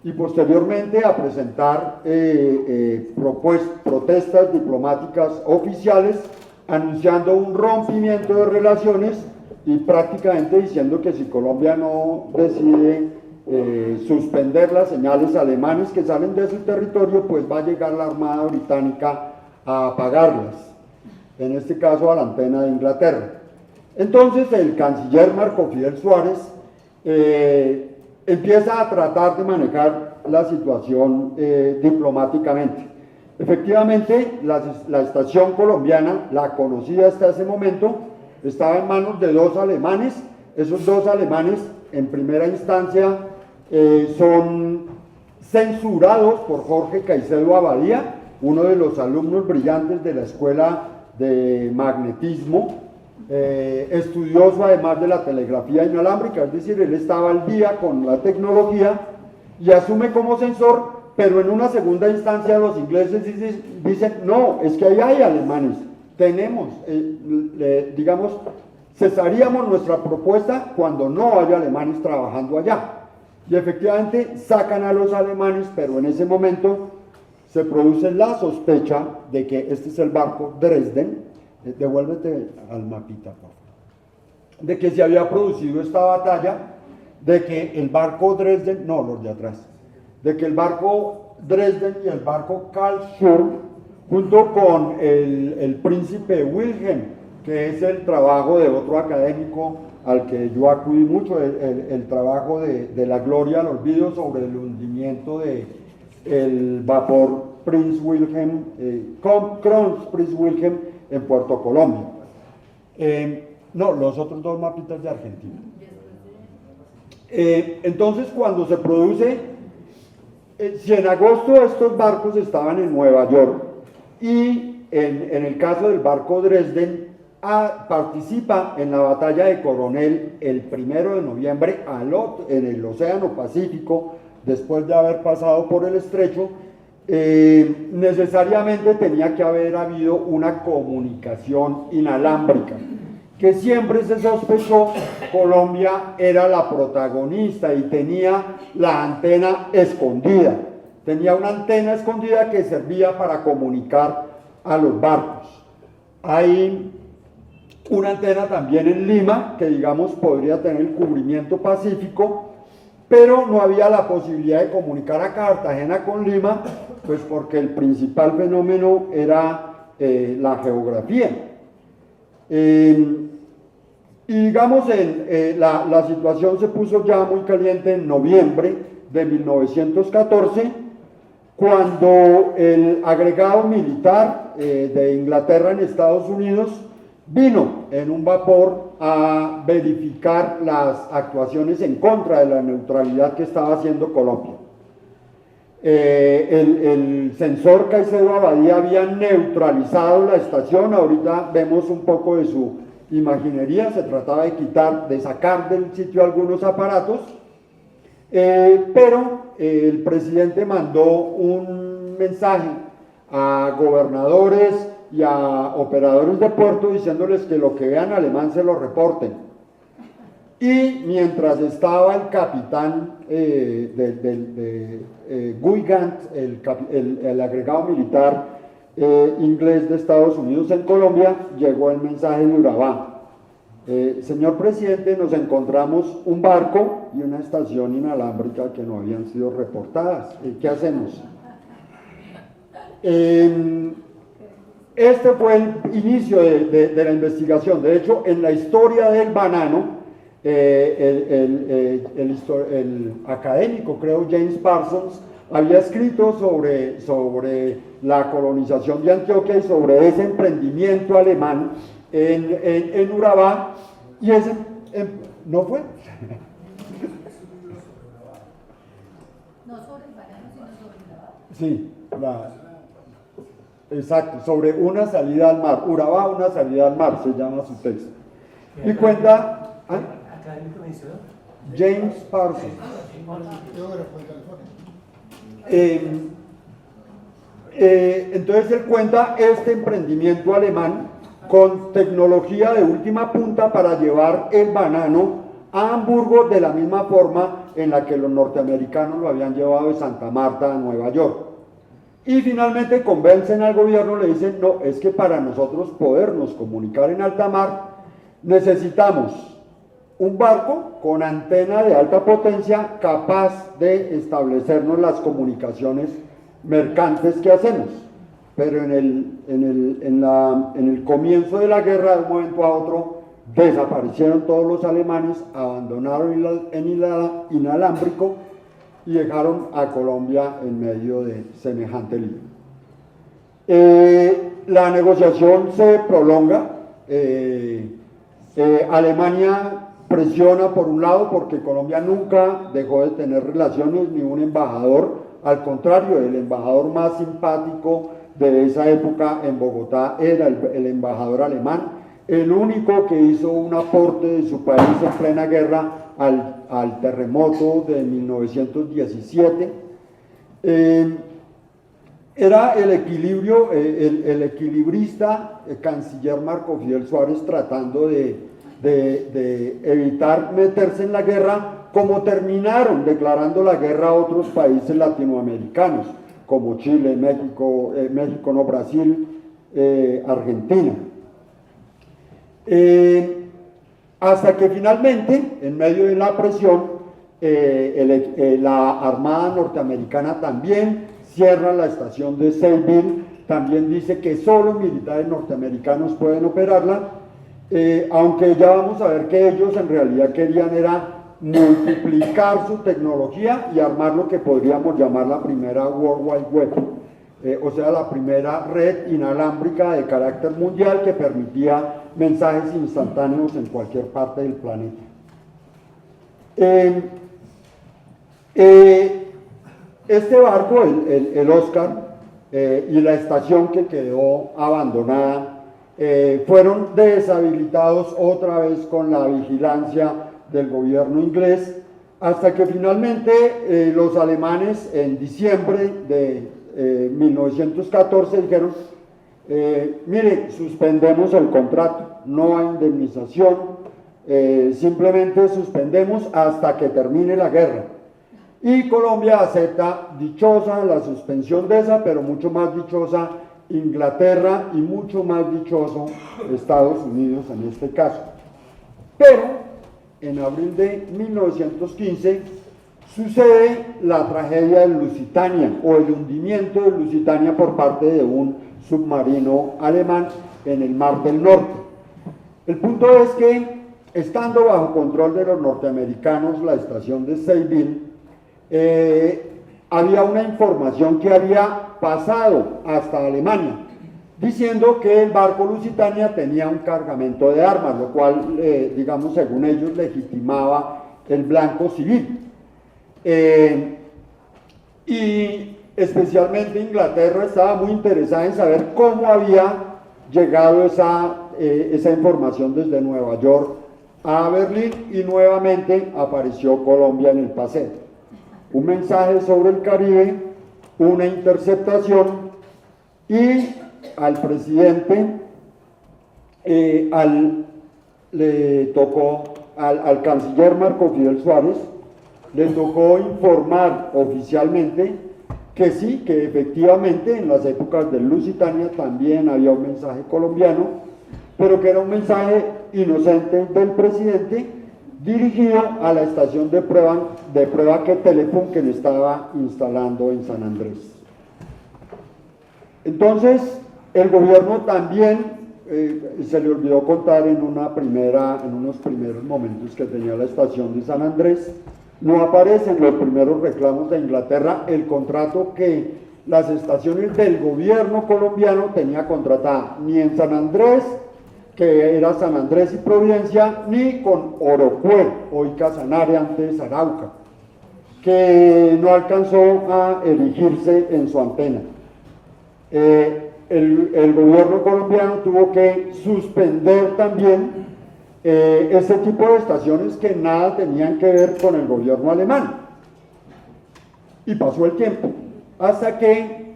y posteriormente a presentar protestas diplomáticas oficiales anunciando un rompimiento de relaciones y prácticamente diciendo que si Colombia no decide suspender las señales alemanes que salen de su territorio, pues va a llegar la Armada Británica a apagarlas, en este caso a la antena de Inglaterra. Entonces el canciller Marco Fidel Suárez empieza a tratar de manejar la situación diplomáticamente. Efectivamente, la estación colombiana, la conocida hasta ese momento, estaba en manos de 2 alemanes. Esos 2 alemanes, en primera instancia, son censurados por Jorge Caicedo Abadía, uno de los alumnos brillantes de la Escuela de Magnetismo, estudioso además de la telegrafía inalámbrica, es decir, él estaba al día con la tecnología y asume como censor, pero en una segunda instancia los ingleses dicen: no, es que ahí hay alemanes, tenemos, digamos, cesaríamos nuestra propuesta cuando no haya alemanes trabajando allá. Y efectivamente sacan a los alemanes, pero en ese momento se produce la sospecha de que este es el barco Dresden. Devuélvete al mapita, por favor. De que se había producido esta batalla, de que el barco Dresden, no, los de atrás, de que el barco Dresden y el barco Karlsruhe, junto con el príncipe Wilhelm, que es el trabajo de otro académico al que yo acudí mucho, el trabajo de la gloria al olvido sobre el hundimiento del vapor Prince Wilhelm, Kronos Prince Wilhelm en Puerto Colombia. No, los otros 2 mapitas de Argentina. Entonces, cuando se produce, si en agosto estos barcos estaban en Nueva York y en el caso del barco Dresden, participa en la batalla de Coronel el 1 de noviembre en el Océano Pacífico, después de haber pasado por el estrecho, necesariamente tenía que haber habido una comunicación inalámbrica, que siempre se sospechó Colombia era la protagonista y tenía la antena escondida, tenía una antena escondida que servía para comunicar a los barcos. Hay una antena también en Lima, que digamos podría tener el cubrimiento pacífico, pero no había la posibilidad de comunicar a Cartagena con Lima, pues porque el principal fenómeno era la geografía. Y digamos, la situación se puso ya muy caliente en noviembre de 1914, cuando el agregado militar de Inglaterra en Estados Unidos vino en un vapor a verificar las actuaciones en contra de la neutralidad que estaba haciendo Colombia. El sensor Caicedo Abadía había neutralizado la estación. Ahorita vemos un poco de su imaginería. Se trataba de sacar del sitio algunos aparatos, pero el presidente mandó un mensaje a gobernadores y a operadores de puerto diciéndoles que lo que vean alemán se lo reporten. Y mientras estaba el capitán Guigant, el agregado militar inglés de Estados Unidos en Colombia, llegó el mensaje de Urabá. Señor presidente, nos encontramos un barco y una estación inalámbrica que no habían sido reportadas. ¿Qué hacemos? Este fue el inicio de la investigación. De hecho, en la historia del banano, el académico, creo, James Parsons, había escrito sobre la colonización de Antioquia y sobre ese emprendimiento alemán en Urabá, y ese no fue. No sobre el banano, sino sobre Urabá. Sí, exacto, sobre una salida al mar. Urabá, una salida al mar, se llama su texto. Y cuenta. James Parsons. Entonces él cuenta este emprendimiento alemán con tecnología de última punta para llevar el banano a Hamburgo de la misma forma en la que los norteamericanos lo habían llevado de Santa Marta a Nueva York. Y finalmente convencen al gobierno, le dicen, no, es que para nosotros podernos comunicar en alta mar necesitamos un barco con antena de alta potencia capaz de establecernos las comunicaciones mercantes que hacemos. Pero en el comienzo de la guerra, de un momento a otro, desaparecieron todos los alemanes, abandonaron el inalámbrico y dejaron a Colombia en medio de semejante lío. La negociación se prolonga. Alemania presiona por un lado porque Colombia nunca dejó de tener relaciones, ni un embajador, al contrario, el embajador más simpático de esa época en Bogotá era el embajador alemán, el único que hizo un aporte de su país en plena guerra al terremoto de 1917. Era el equilibrio, el equilibrista, el canciller Marco Fidel Suárez, tratando de evitar meterse en la guerra, como terminaron declarando la guerra a otros países latinoamericanos, como Chile, Brasil, Argentina. Hasta que finalmente, en medio de la presión, la Armada norteamericana también cierra la estación de Seville, también dice que solo militares norteamericanos pueden operarla, aunque ya vamos a ver que ellos en realidad querían era multiplicar su tecnología y armar lo que podríamos llamar la primera World Wide Web, o sea, la primera red inalámbrica de carácter mundial que permitía mensajes instantáneos en cualquier parte del planeta. Este barco, el Oscar, y la estación que quedó abandonada, fueron deshabilitados otra vez con la vigilancia del gobierno inglés, hasta que finalmente los alemanes en diciembre de 1914 dijeron, mire, suspendemos el contrato, no hay indemnización, simplemente suspendemos hasta que termine la guerra. Y Colombia acepta, dichosa, la suspensión de esa, pero mucho más dichosa Inglaterra y mucho más dichoso Estados Unidos en este caso. Pero en abril de 1915 sucede la tragedia de Lusitania, o el hundimiento de Lusitania por parte de un submarino alemán en el Mar del Norte. El punto es que, estando bajo control de los norteamericanos, la estación de Seville, había una información que había pasado hasta Alemania, diciendo que el barco Lusitania tenía un cargamento de armas, lo cual, digamos, según ellos, legitimaba el blanco civil. Y especialmente Inglaterra estaba muy interesada en saber cómo había llegado esa información desde Nueva York a Berlín, y nuevamente apareció Colombia en el paseo. Un mensaje sobre el Caribe, una interceptación, y al presidente le tocó, al canciller Marco Fidel Suárez, le tocó informar oficialmente que sí, que efectivamente en las épocas de Lusitania también había un mensaje colombiano, pero que era un mensaje inocente del presidente dirigido a la estación de prueba que Telefunken estaba instalando en San Andrés. Entonces, el gobierno también se le olvidó contar en unos primeros momentos que tenía la estación de San Andrés. No aparecen los primeros reclamos de Inglaterra el contrato que las estaciones del gobierno colombiano tenía contratada, ni en San Andrés, que era San Andrés y Providencia, ni con Orocue, hoy Casanare, antes Arauca, que no alcanzó a erigirse en su antena. El gobierno colombiano tuvo que suspender también ese tipo de estaciones que nada tenían que ver con el gobierno alemán. Y pasó el tiempo, hasta que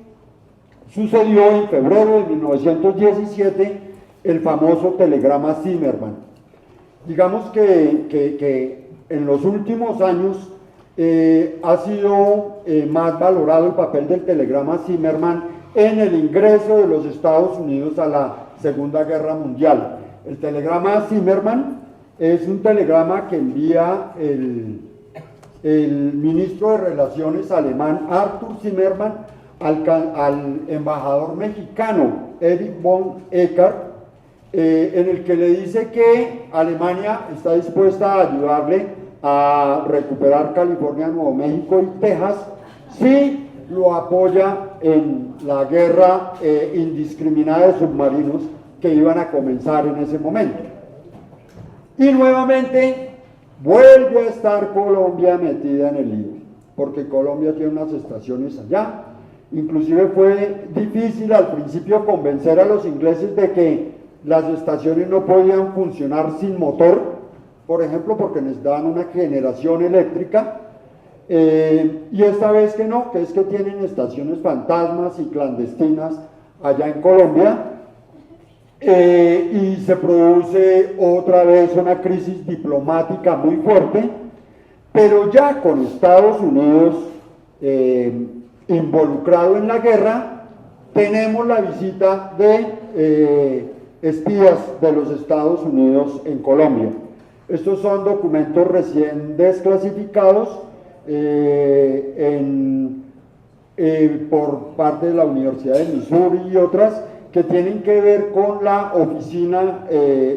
sucedió en febrero de 1917 el famoso telegrama Zimmermann. Digamos que en los últimos años ha sido más valorado el papel del telegrama Zimmermann en el ingreso de los Estados Unidos a la Segunda Guerra Mundial. El telegrama Zimmermann es un telegrama que envía el ministro de Relaciones alemán Arthur Zimmermann al embajador mexicano Erich von Eckart, en el que le dice que Alemania está dispuesta a ayudarle a recuperar California, Nuevo México y Texas si lo apoya en la guerra indiscriminada de submarinos que iban a comenzar en ese momento. Y nuevamente vuelve a estar Colombia metida en el lío, porque Colombia tiene unas estaciones allá. Inclusive fue difícil al principio convencer a los ingleses de que las estaciones no podían funcionar sin motor, por ejemplo, porque necesitaban una generación eléctrica, y esta vez que no, que es que tienen estaciones fantasmas y clandestinas allá en Colombia. Y se produce otra vez una crisis diplomática muy fuerte, pero ya con Estados Unidos involucrado en la guerra, tenemos la visita de espías de los Estados Unidos en Colombia. Estos son documentos recién desclasificados por parte de la Universidad de Missouri y otras, que tienen que ver con la oficina,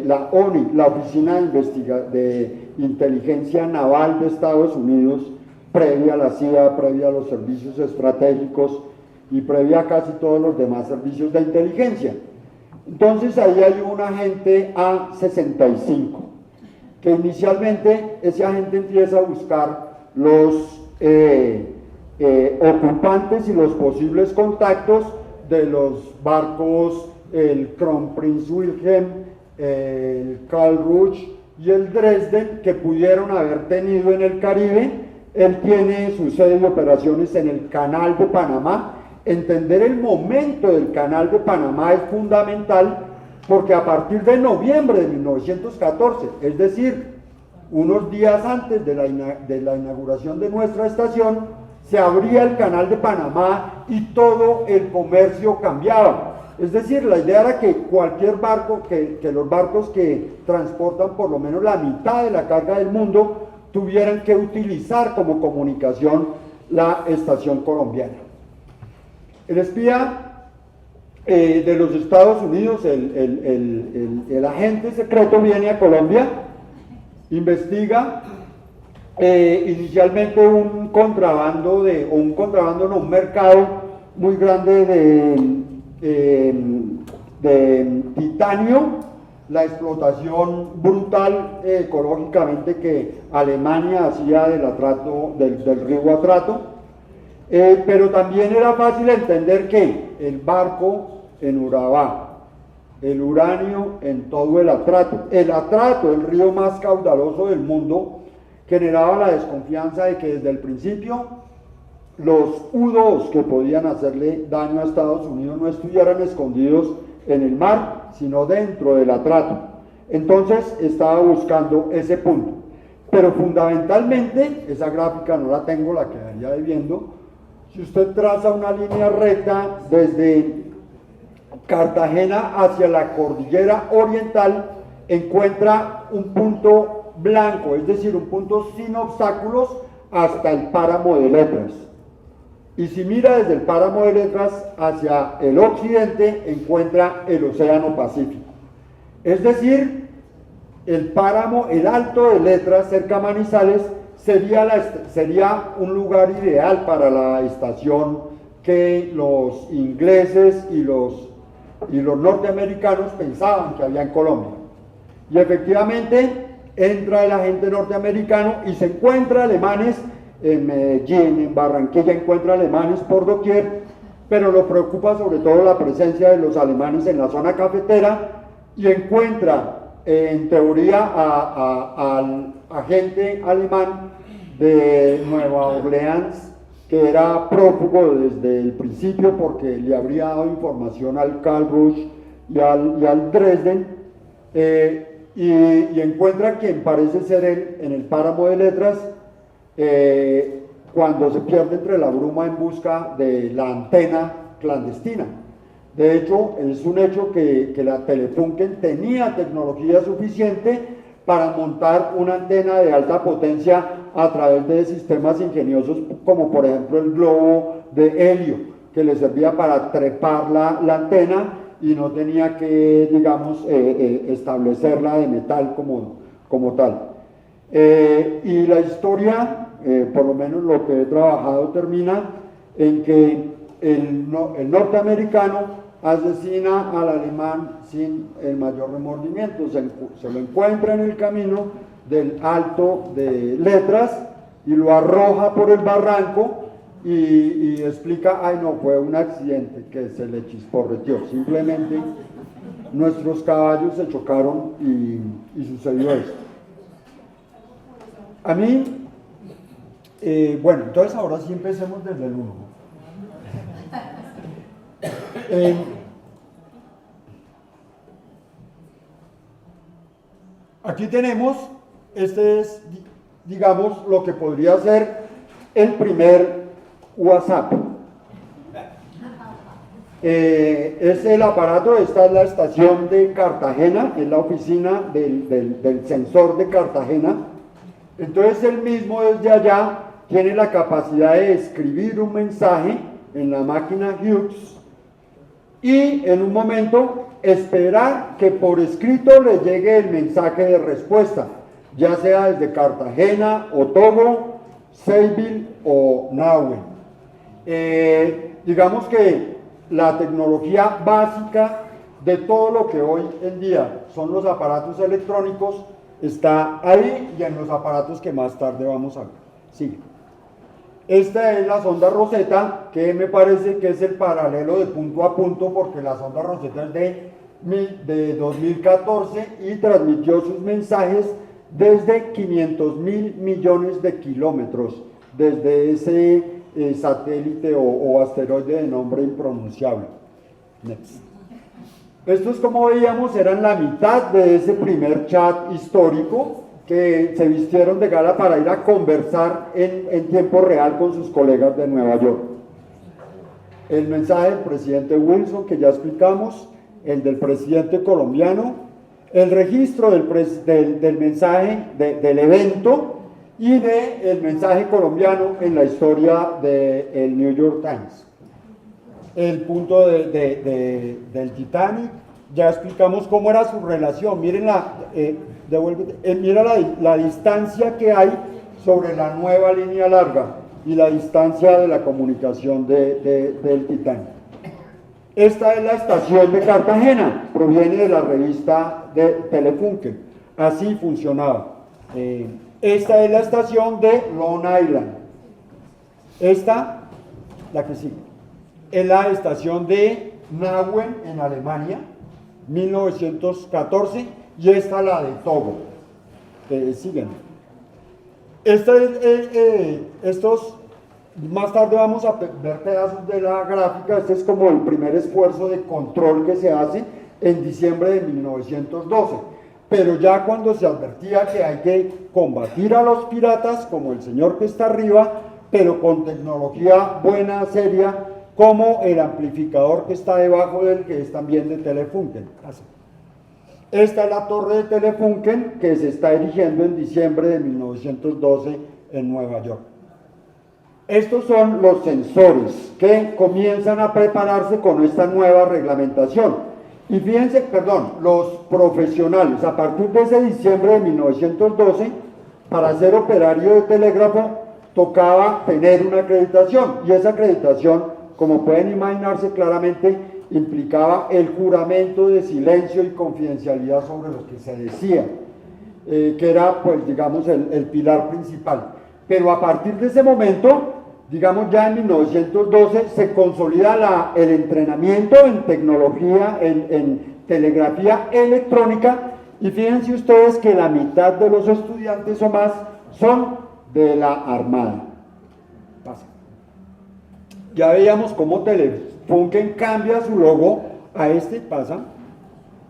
la ONI, la Oficina de Inteligencia Naval de Estados Unidos, previa a la CIA, previa a los servicios estratégicos y previa a casi todos los demás servicios de inteligencia. Entonces ahí hay un agente A65, que inicialmente ese agente empieza a buscar los ocupantes y los posibles contactos de los barcos, el Kronprinz Wilhelm, el Karl Ruch y el Dresden, que pudieron haber tenido en el Caribe. Él tiene su sede de operaciones en el Canal de Panamá. Entender el momento del Canal de Panamá es fundamental, porque a partir de noviembre de 1914, es decir, unos días antes de la inauguración de nuestra estación, se abría el Canal de Panamá y todo el comercio cambiaba. Es decir, la idea era que cualquier barco, que los barcos que transportan por lo menos la mitad de la carga del mundo, tuvieran que utilizar como comunicación la estación colombiana. El espía de los Estados Unidos, el agente secreto, viene a Colombia, investiga inicialmente un mercado muy grande de titanio, la explotación brutal ecológicamente que Alemania hacía del río Atrato, pero también era fácil entender que el barco en Urabá, el uranio en todo el Atrato, el río más caudaloso del mundo, generaba la desconfianza de que desde el principio los U-2 que podían hacerle daño a Estados Unidos no estuvieran escondidos en el mar, sino dentro del Atrato. Entonces estaba buscando ese punto. Pero fundamentalmente, esa gráfica no la tengo, la quedaría debiendo. Si usted traza una línea recta desde Cartagena hacia la cordillera oriental, encuentra un punto blanco, es decir, un punto sin obstáculos hasta el páramo de Letras. Y si mira desde el páramo de Letras hacia el occidente, encuentra el Océano Pacífico. Es decir, el páramo, el Alto de Letras, cerca a Manizales, sería un lugar ideal para la estación que los ingleses y los norteamericanos pensaban que había en Colombia. Y efectivamente entra el agente norteamericano y se encuentra alemanes en Medellín, en Barranquilla, encuentra alemanes por doquier, pero lo preocupa sobre todo la presencia de los alemanes en la zona cafetera, y encuentra en teoría al agente alemán de Nueva Orleans, que era prófugo desde el principio porque le habría dado información al Karl Rusch y al Dresden, y encuentra quien parece ser él en el páramo de Letras, cuando se pierde entre la bruma en busca de la antena clandestina. De hecho, es un hecho que la Telefunken tenía tecnología suficiente para montar una antena de alta potencia a través de sistemas ingeniosos como por ejemplo el globo de helio, que le servía para trepar la antena y no tenía que, digamos, establecerla de metal como tal. Y la historia, por lo menos lo que he trabajado, termina en que el norteamericano asesina al alemán sin el mayor remordimiento, se lo encuentra en el camino del Alto de Letras y lo arroja por el barranco y explica, ay no, fue un accidente que se le chisporreteó, simplemente nuestros caballos se chocaron y sucedió esto. A mí, bueno, entonces ahora sí empecemos desde el 1. Aquí tenemos, este es, digamos, lo que podría ser el primer WhatsApp. Es el aparato, esta es la estación de Cartagena, es la oficina del sensor de Cartagena. Entonces él mismo desde allá tiene la capacidad de escribir un mensaje en la máquina Hughes y en un momento esperar que por escrito le llegue el mensaje de respuesta, ya sea desde Cartagena, o Togo, Seyville o Nahue. Digamos que la tecnología básica de todo lo que hoy en día son los aparatos electrónicos está ahí y en los aparatos que más tarde vamos a ver. Sigue. Esta es la sonda Rosetta, que me parece que es el paralelo de punto a punto, porque la sonda Rosetta es de 2014 y transmitió sus mensajes desde 500.000 millones de kilómetros, desde ese satélite o asteroide de nombre impronunciable. Next. Estos, como veíamos, eran la mitad de ese primer chat histórico que se vistieron de gala para ir a conversar en tiempo real con sus colegas de Nueva York. El mensaje del presidente Wilson, que ya explicamos, el del presidente colombiano, el registro del mensaje del evento y del mensaje colombiano en la historia del New York Times. El punto del Titanic, ya explicamos cómo era su relación. Miren mira la distancia que hay sobre la nueva línea larga y la distancia de la comunicación del Titanic. Esta es la estación de Cartagena, proviene de la revista de Telefunken, así funcionaba. Esta es la estación de Long Island. Esta, la que sigue, es la estación de Nauen en Alemania, 1914, y esta la de Togo. Siguen. Estos, más tarde vamos a ver pedazos de la gráfica. Este es como el primer esfuerzo de control que se hace en diciembre de 1912. Pero ya cuando se advertía que hay que combatir a los piratas, como el señor que está arriba, pero con tecnología buena, seria, como el amplificador que está debajo del que es también de Telefunken. Así. Esta es la torre de Telefunken que se está erigiendo en diciembre de 1912 en Nueva York. Estos son los sensores que comienzan a prepararse con esta nueva reglamentación. Y fíjense, los profesionales, a partir de ese diciembre de 1912, para ser operario de telégrafo, tocaba tener una acreditación, y esa acreditación, como pueden imaginarse claramente, implicaba el juramento de silencio y confidencialidad sobre lo que se decía, que era, pues, digamos, el pilar principal. Pero a partir de ese momento, digamos, ya en 1912 se consolida el entrenamiento en tecnología, en telegrafía electrónica, y fíjense ustedes que la mitad de los estudiantes o más son de la Armada. Pasa. Ya veíamos cómo Telefunken cambia su logo a este, pasa.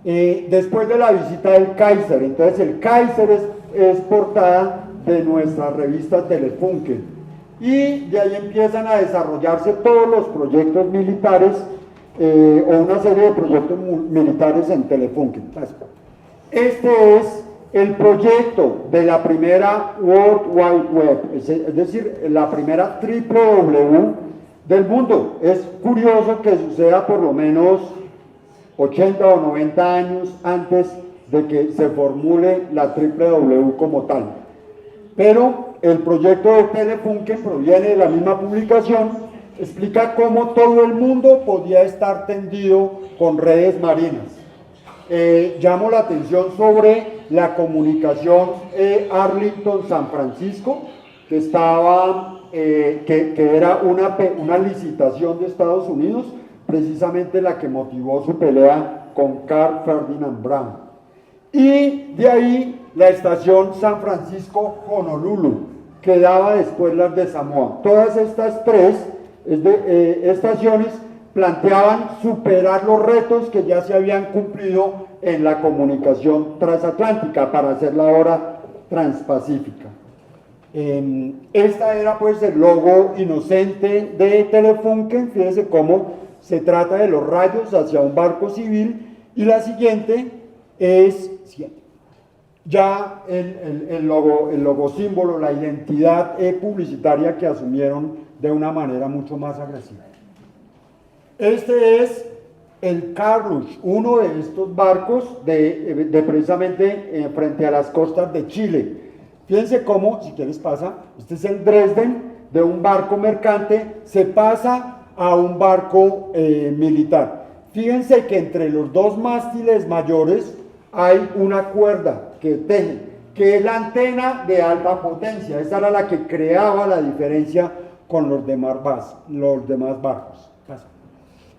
Después de la visita del Kaiser, entonces el Kaiser es portada de nuestra revista Telefunken, y de ahí empiezan a desarrollarse todos los proyectos militares, o una serie de proyectos militares en Telefunken. Pasa. Este es el proyecto de la primera World Wide Web, es decir, la primera www del mundo. Es curioso que suceda por lo menos 80 o 90 años antes de que se formule la www como tal. Pero el proyecto de Telefunken proviene de la misma publicación, explica cómo todo el mundo podía estar tendido con redes marinas. Llamo la atención sobre la comunicación Arlington-San Francisco, que estaba, que era una licitación de Estados Unidos, precisamente la que motivó su pelea con Carl Ferdinand Brown. Y de ahí la estación San Francisco-Honolulu, que daba después las de Samoa. Todas estas tres estaciones planteaban superar los retos que ya se habían cumplido en la comunicación transatlántica para hacerla ahora transpacífica. Esta era, pues, el logo inocente de Telefunken. Fíjense cómo se trata de los rayos hacia un barco civil, y la siguiente es ya el logo símbolo, la identidad publicitaria que asumieron de una manera mucho más agresiva. Este es el Carluch, uno de estos barcos de precisamente frente a las costas de Chile. Fíjense cómo, si quieres pasa, este es el Dresden, de un barco mercante se pasa a un barco militar. Fíjense que entre los dos mástiles mayores hay una cuerda que teje, que es la antena de alta potencia. Esa era la que creaba la diferencia con los demás barcos.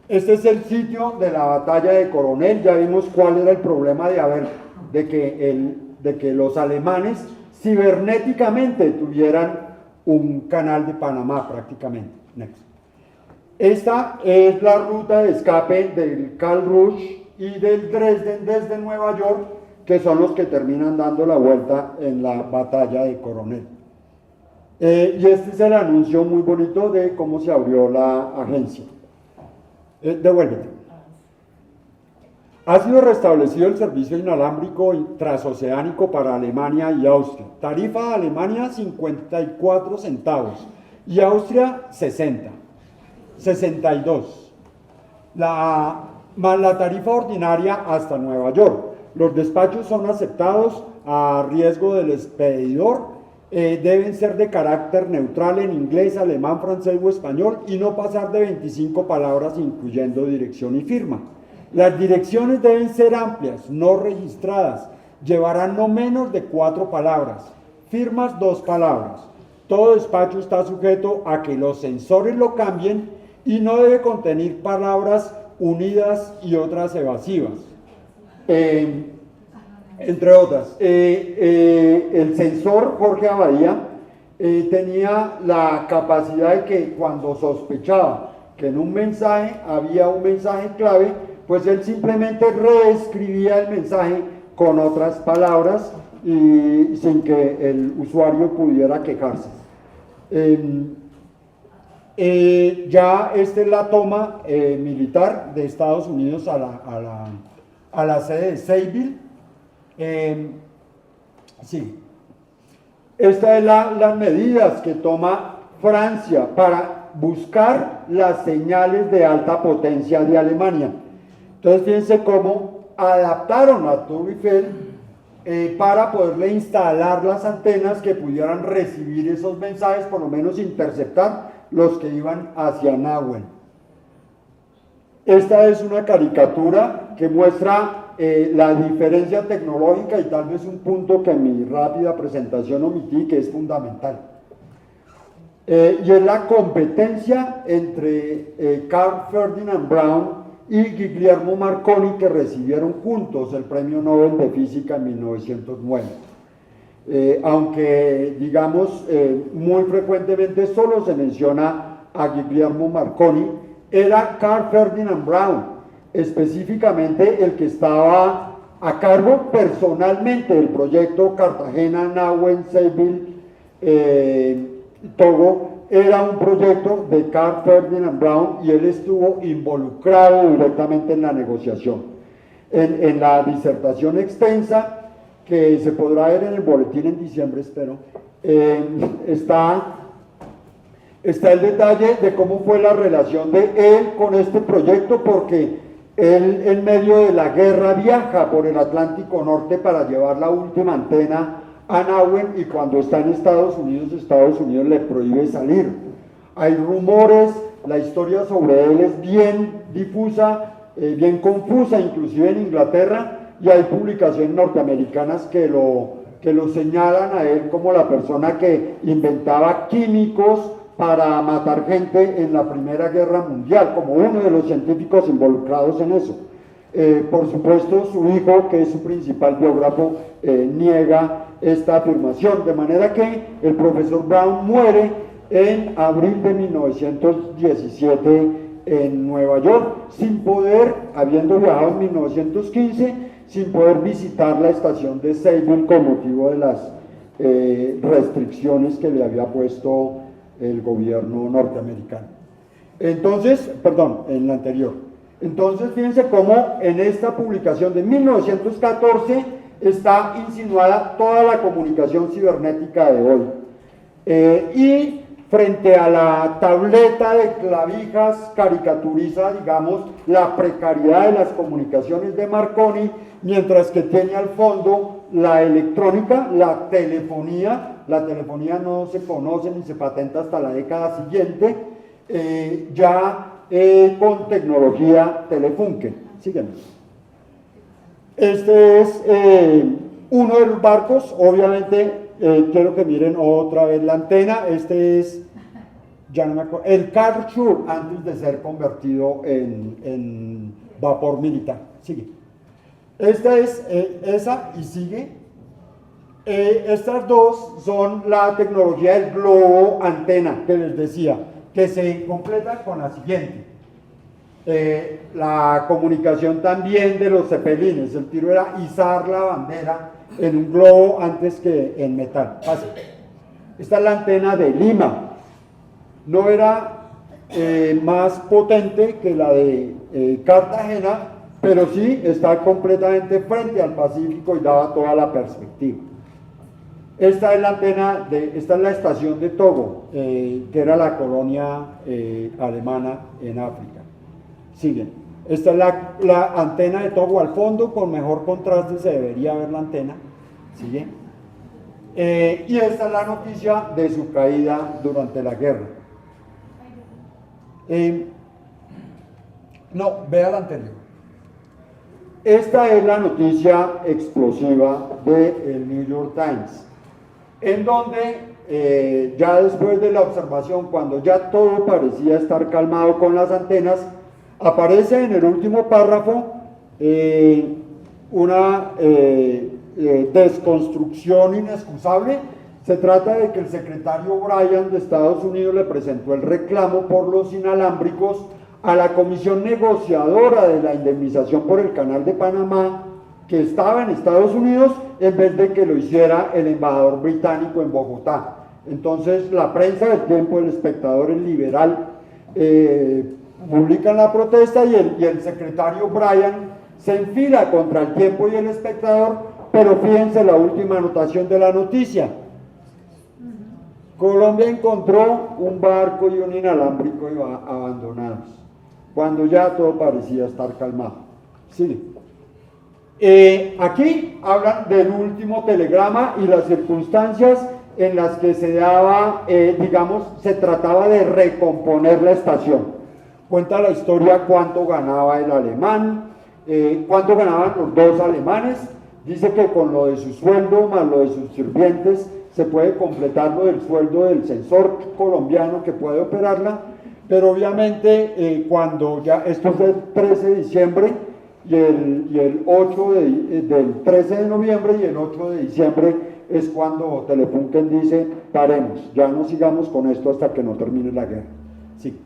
Este es el sitio de la batalla de Coronel. Ya vimos cuál era el problema de que los alemanes cibernéticamente tuvieran un canal de Panamá prácticamente. Next. Esta es la ruta de escape del Carluch y del Dresden desde Nueva York, que son los que terminan dando la vuelta en la batalla de Coronel. Y este es el anuncio muy bonito de cómo se abrió la agencia. Devuélvete. Ha sido restablecido el servicio inalámbrico transoceánico para Alemania y Austria. Tarifa de Alemania 54 centavos y Austria 62. Más la tarifa ordinaria hasta Nueva York. Los despachos son aceptados a riesgo del expedidor, deben ser de carácter neutral en inglés, alemán, francés o español y no pasar de 25 palabras incluyendo dirección y firma. Las direcciones deben ser amplias, no registradas, llevarán no menos de 4 palabras, firmas 2 palabras. Todo despacho está sujeto a que los censores lo cambien y no debe contener palabras unidas y otras evasivas. Entre otras, el censor Jorge Abadía tenía la capacidad de que cuando sospechaba que en un mensaje había un mensaje clave, pues él simplemente reescribía el mensaje con otras palabras y sin que el usuario pudiera quejarse. Ya esta es la toma militar de Estados Unidos a la sede de Sayville. Sí. Estas son las medidas que toma Francia para buscar las señales de alta potencia de Alemania. Entonces fíjense cómo adaptaron a Tour Eiffel para poderle instalar las antenas que pudieran recibir esos mensajes, por lo menos interceptar los que iban hacia Nauen. Esta es una caricatura que muestra la diferencia tecnológica y tal vez un punto que en mi rápida presentación omití, que es fundamental. Y es la competencia entre Carl Ferdinand Braun y Guglielmo Marconi, que recibieron juntos el Premio Nobel de Física en 1909. Aunque, digamos, muy frecuentemente solo se menciona a Guglielmo Marconi, era Carl Ferdinand Braun, específicamente el que estaba a cargo personalmente del proyecto Cartagena, Nauen, Sayville, Togo. Era un proyecto de Carl Ferdinand Braun y él estuvo involucrado directamente en la negociación. En la disertación extensa, que se podrá ver en el boletín en diciembre, espero, está el detalle de cómo fue la relación de él con este proyecto, porque él en medio de la guerra viaja por el Atlántico Norte para llevar la última antena a Nauen, y cuando está en Estados Unidos le prohíbe salir. Hay rumores, la historia sobre él es bien difusa, bien confusa, inclusive en Inglaterra, y hay publicaciones norteamericanas que lo señalan a él como la persona que inventaba químicos para matar gente en la Primera Guerra Mundial, como uno de los científicos involucrados en eso. Por supuesto, su hijo, que es su principal biógrafo, niega esta afirmación, de manera que el profesor Braun muere en abril de 1917 en Nueva York, sin poder, habiendo viajado en 1915, sin poder visitar la estación de Sayville con motivo de las restricciones que le había puesto el gobierno norteamericano. Entonces, perdón, en la anterior. Entonces, fíjense cómo en esta publicación de 1914 está insinuada toda la comunicación cibernética de hoy. Y frente a la tableta de clavijas caricaturiza, digamos, la precariedad de las comunicaciones de Marconi, mientras que tiene al fondo la electrónica, la telefonía no se conoce ni se patenta hasta la década siguiente, con tecnología Telefunken. Sígueme. Este es uno de los barcos, obviamente. Quiero que miren otra vez la antena. Este es, ya no me acuerdo, el Karl Schur, antes de ser convertido en vapor militar. Sigue. Esta es esa y sigue. Estas dos son la tecnología del globo antena que les decía, que se completa con la siguiente. La comunicación también de los cepelines. El tiro era izar la bandera en un globo antes que en metal. Así. Esta es la antena de Lima. No era más potente que la de Cartagena, pero sí está completamente frente al Pacífico y daba toda la perspectiva. Esta es la antena esta es la estación de Togo, que era la colonia alemana en África. Siguen. Esta es la antena de Togo al fondo, con mejor contraste se debería ver la antena. Sigue. Y esta es la noticia de su caída durante la guerra. No, vea la anterior. Esta es la noticia explosiva del New York Times, en donde ya después de la observación, cuando ya todo parecía estar calmado con las antenas, aparece en el último párrafo una desconstrucción inexcusable. Se trata de que el secretario Bryan de Estados Unidos le presentó el reclamo por los inalámbricos a la comisión negociadora de la indemnización por el Canal de Panamá, que estaba en Estados Unidos, en vez de que lo hiciera el embajador británico en Bogotá. Entonces la prensa del Tiempo, El Espectador, El Liberal, publican la protesta y el secretario Bryan se enfila contra El Tiempo y El Espectador, pero fíjense la última anotación de la noticia. Colombia encontró un barco y un inalámbrico abandonados, cuando ya todo parecía estar calmado. Sí. Aquí hablan del último telegrama y las circunstancias en las que se daba, digamos, se trataba de recomponer la estación. Cuenta la historia cuánto ganaba el alemán, cuánto ganaban los dos alemanes. Dice que con lo de su sueldo más lo de sus sirvientes se puede completar lo del sueldo del censor colombiano que puede operarla, pero obviamente cuando ya, esto es del 13 de diciembre y el 8 del 13 de noviembre y el 8 de diciembre es cuando Telefunken dice paremos, ya no sigamos con esto hasta que no termine la guerra. Sí.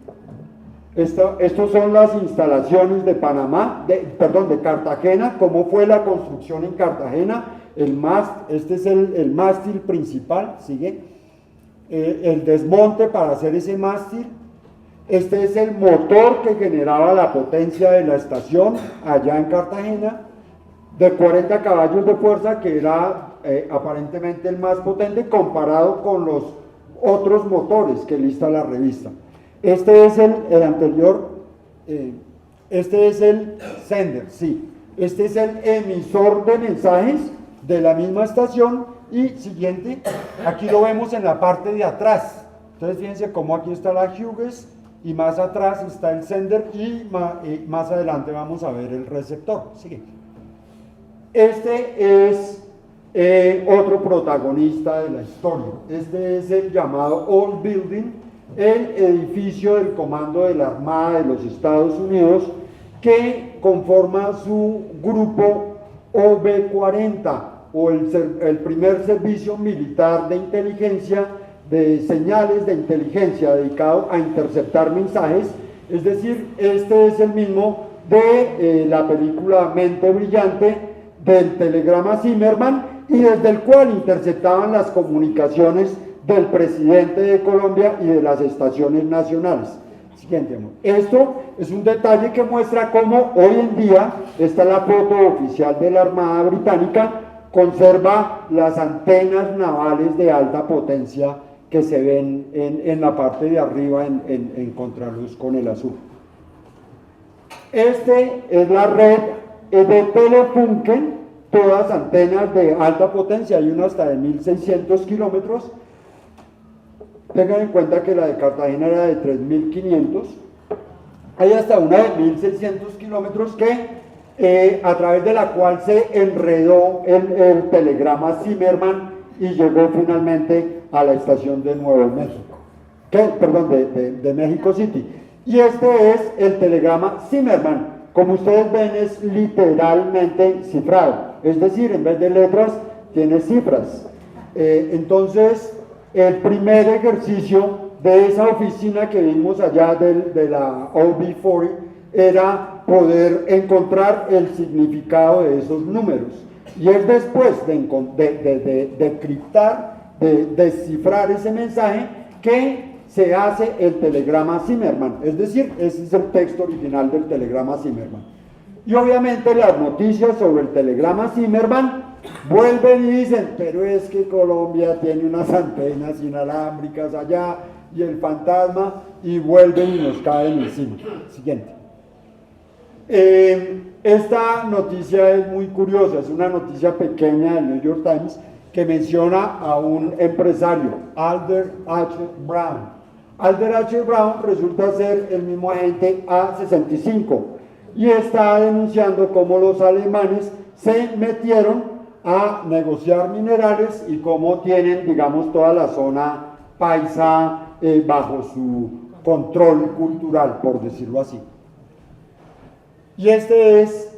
Estos son las instalaciones de Panamá, de Cartagena, cómo fue la construcción en Cartagena. Este es el mástil principal, sigue, el desmonte para hacer ese mástil. Este es el motor que generaba la potencia de la estación allá en Cartagena, de 40 caballos de fuerza, que era aparentemente el más potente comparado con los otros motores que lista la revista. Este es el anterior, este es el sender, sí. Este es el emisor de mensajes de la misma estación. Y siguiente, aquí lo vemos en la parte de atrás. Entonces fíjense cómo aquí está la Hughes y más atrás está el sender y más adelante vamos a ver el receptor. Siguiente. Este es otro protagonista de la historia. Este es el llamado Old Building, el edificio del Comando de la Armada de los Estados Unidos, que conforma su grupo OB-40, o el primer servicio militar de inteligencia, de señales de inteligencia, dedicado a interceptar mensajes. Es decir, este es el mismo de la película Mente Brillante, del telegrama Zimmerman, y desde el cual interceptaban las comunicaciones del presidente de Colombia y de las estaciones nacionales. Siguiente, amor. Esto es un detalle que muestra cómo hoy en día, esta es la foto oficial de la Armada Británica, conserva las antenas navales de alta potencia que se ven en la parte de arriba en contraluz con el azul. Este es la red de Telefunken, todas antenas de alta potencia, hay una hasta de 1600 kilómetros. Tengan en cuenta que la de Cartagena era de 3500. Hay hasta una de 1600 kilómetros que a través de la cual se enredó el telegrama Zimmerman y llegó finalmente a la estación de Nuevo México, de México City. Y este es el telegrama Zimmerman. Como ustedes ven, es literalmente cifrado, es decir, en vez de letras tiene cifras. Entonces, el primer ejercicio de esa oficina que vimos allá de la OB-40 era poder encontrar el significado de esos números. Y es después de criptar, de descifrar ese mensaje, que se hace el telegrama Zimmerman. Es decir, ese es el texto original del telegrama Zimmerman. Y obviamente las noticias sobre el telegrama Zimmerman vuelven y dicen, pero es que Colombia tiene unas antenas inalámbricas allá y el fantasma, y vuelven y nos caen encima. Siguiente. Esta noticia es muy curiosa, es una noticia pequeña del New York Times, que menciona a un empresario, Alder H. Brown. Alder H. Brown resulta ser el mismo agente A65 y está denunciando cómo los alemanes se metieron a negociar minerales y cómo tienen, digamos, toda la zona paisa bajo su control cultural, por decirlo así. Y este es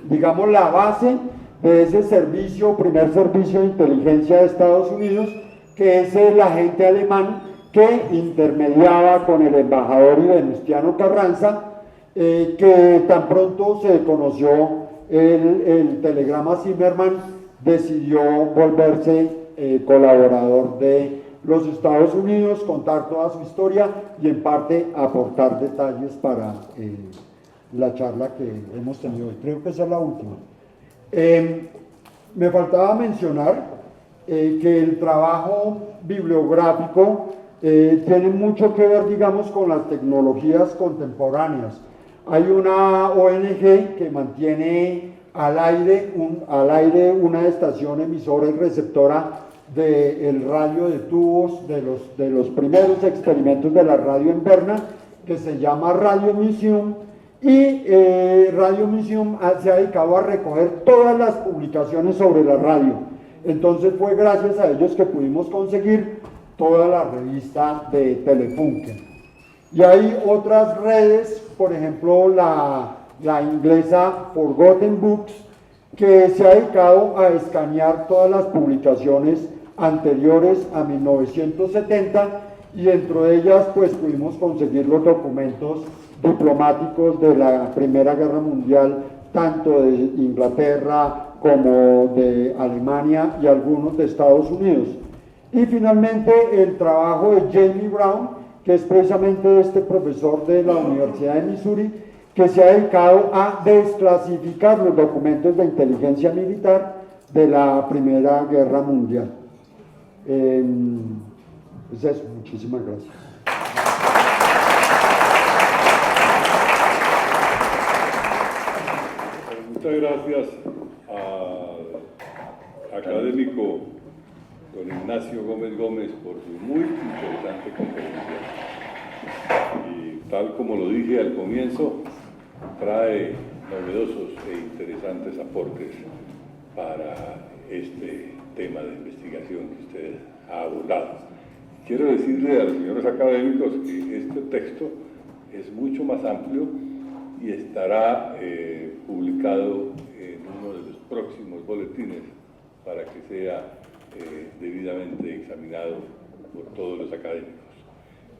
digamos, la base de ese servicio, primer servicio de inteligencia de Estados Unidos, que es el agente alemán que intermediaba con el embajador y Venustiano Carranza, que tan pronto se conoció el telegrama Zimmerman, decidió volverse colaborador de los Estados Unidos, contar toda su historia y en parte aportar detalles para la charla que hemos tenido hoy. Creo que esa es la última. Me faltaba mencionar que el trabajo bibliográfico tiene mucho que ver, digamos, con las tecnologías contemporáneas. Hay una ONG que mantiene al aire una estación emisora y receptora del radio de tubos, de los primeros experimentos de la radio en Berna, que se llama Radio Museum, y Radio Museum se ha dedicado a recoger todas las publicaciones sobre la radio. Entonces fue gracias a ellos que pudimos conseguir toda la revista de Telefunken. Y hay otras redes, por ejemplo la inglesa Forgotten Books, que se ha dedicado a escanear todas las publicaciones anteriores a 1970 y dentro de ellas pues pudimos conseguir los documentos diplomáticos de la Primera Guerra Mundial, tanto de Inglaterra como de Alemania y algunos de Estados Unidos. Y finalmente el trabajo de Jamie Brown, que es precisamente este profesor de la Universidad de Missouri, que se ha dedicado a desclasificar los documentos de inteligencia militar de la Primera Guerra Mundial. Es eso, muchísimas gracias. Muchas gracias al académico don Ignacio Gómez Gómez por su muy interesante conferencia. Y tal como lo dije al comienzo, trae novedosos e interesantes aportes para este tema de investigación que usted ha abordado. Quiero decirle a los señores académicos que este texto es mucho más amplio y estará publicado en uno de los próximos boletines para que sea debidamente examinado por todos los académicos.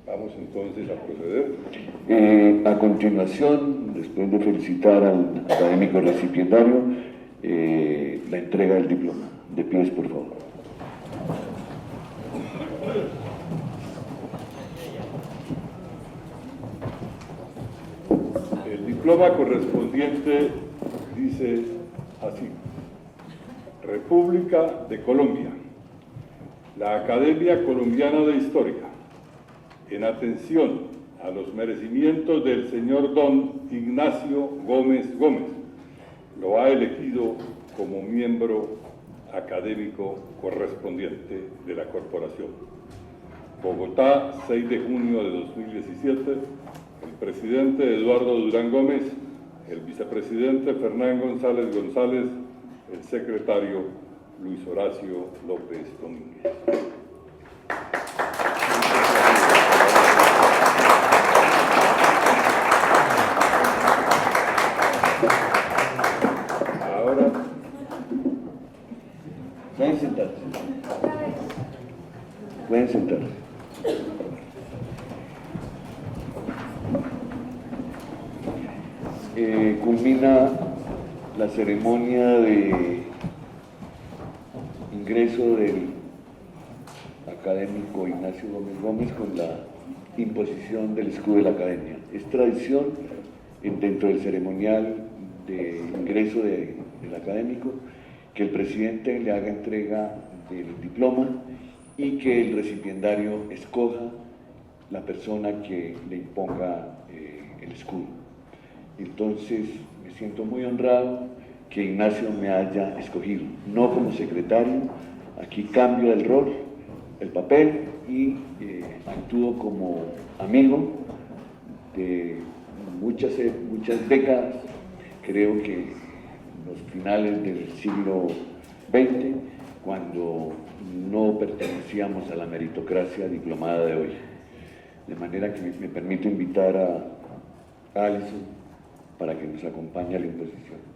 Vamos entonces a proceder. A continuación, después de felicitar al académico recipiendario, la entrega del diploma. De pies, por favor. El diploma correspondiente dice así: República de Colombia, la Academia Colombiana de Historia, en atención a los merecimientos del señor don Ignacio Gómez Gómez, lo ha elegido como miembro académico correspondiente de la corporación. Bogotá, 6 de junio de 2017, el presidente Eduardo Durán Gómez, el vicepresidente Fernán González González, el secretario Luis Horacio López Domínguez. Ahora Pueden sentarse. Pueden sentarse. Culmina la ceremonia de ingreso del académico Ignacio Gómez Gómez con la imposición del escudo de la academia. Es tradición dentro del ceremonial de ingreso del académico que el presidente le haga entrega del diploma y que el recipiendario escoja la persona que le imponga el escudo. Entonces me siento muy honrado que Ignacio me haya escogido, no como secretario. Aquí cambio el rol, el papel, y actúo como amigo de muchas décadas. Creo que en los finales del siglo XX, cuando no pertenecíamos a la meritocracia diplomada de hoy. De manera que me permito invitar a Alison para que nos acompañe a la imposición.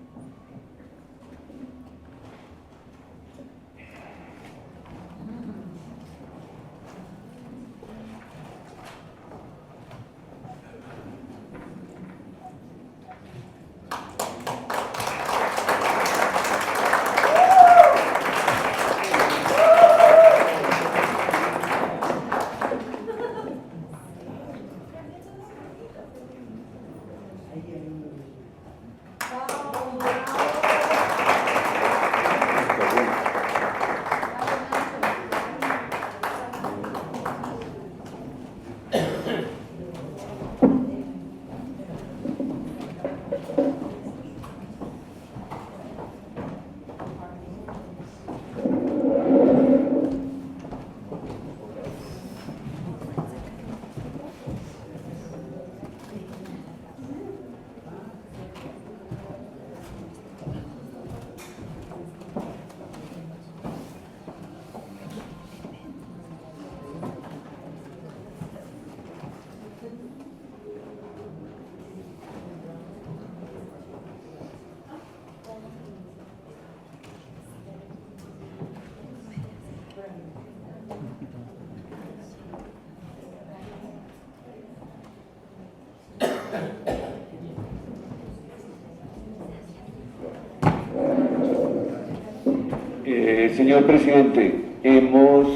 Señor presidente, hemos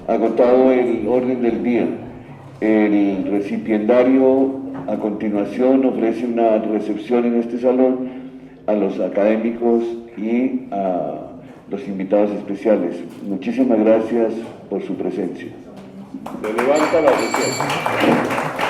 agotado el orden del día. El recipiendario a continuación ofrece una recepción en este salón a los académicos y a los invitados especiales. Muchísimas gracias por su presencia. Se levanta la sesión.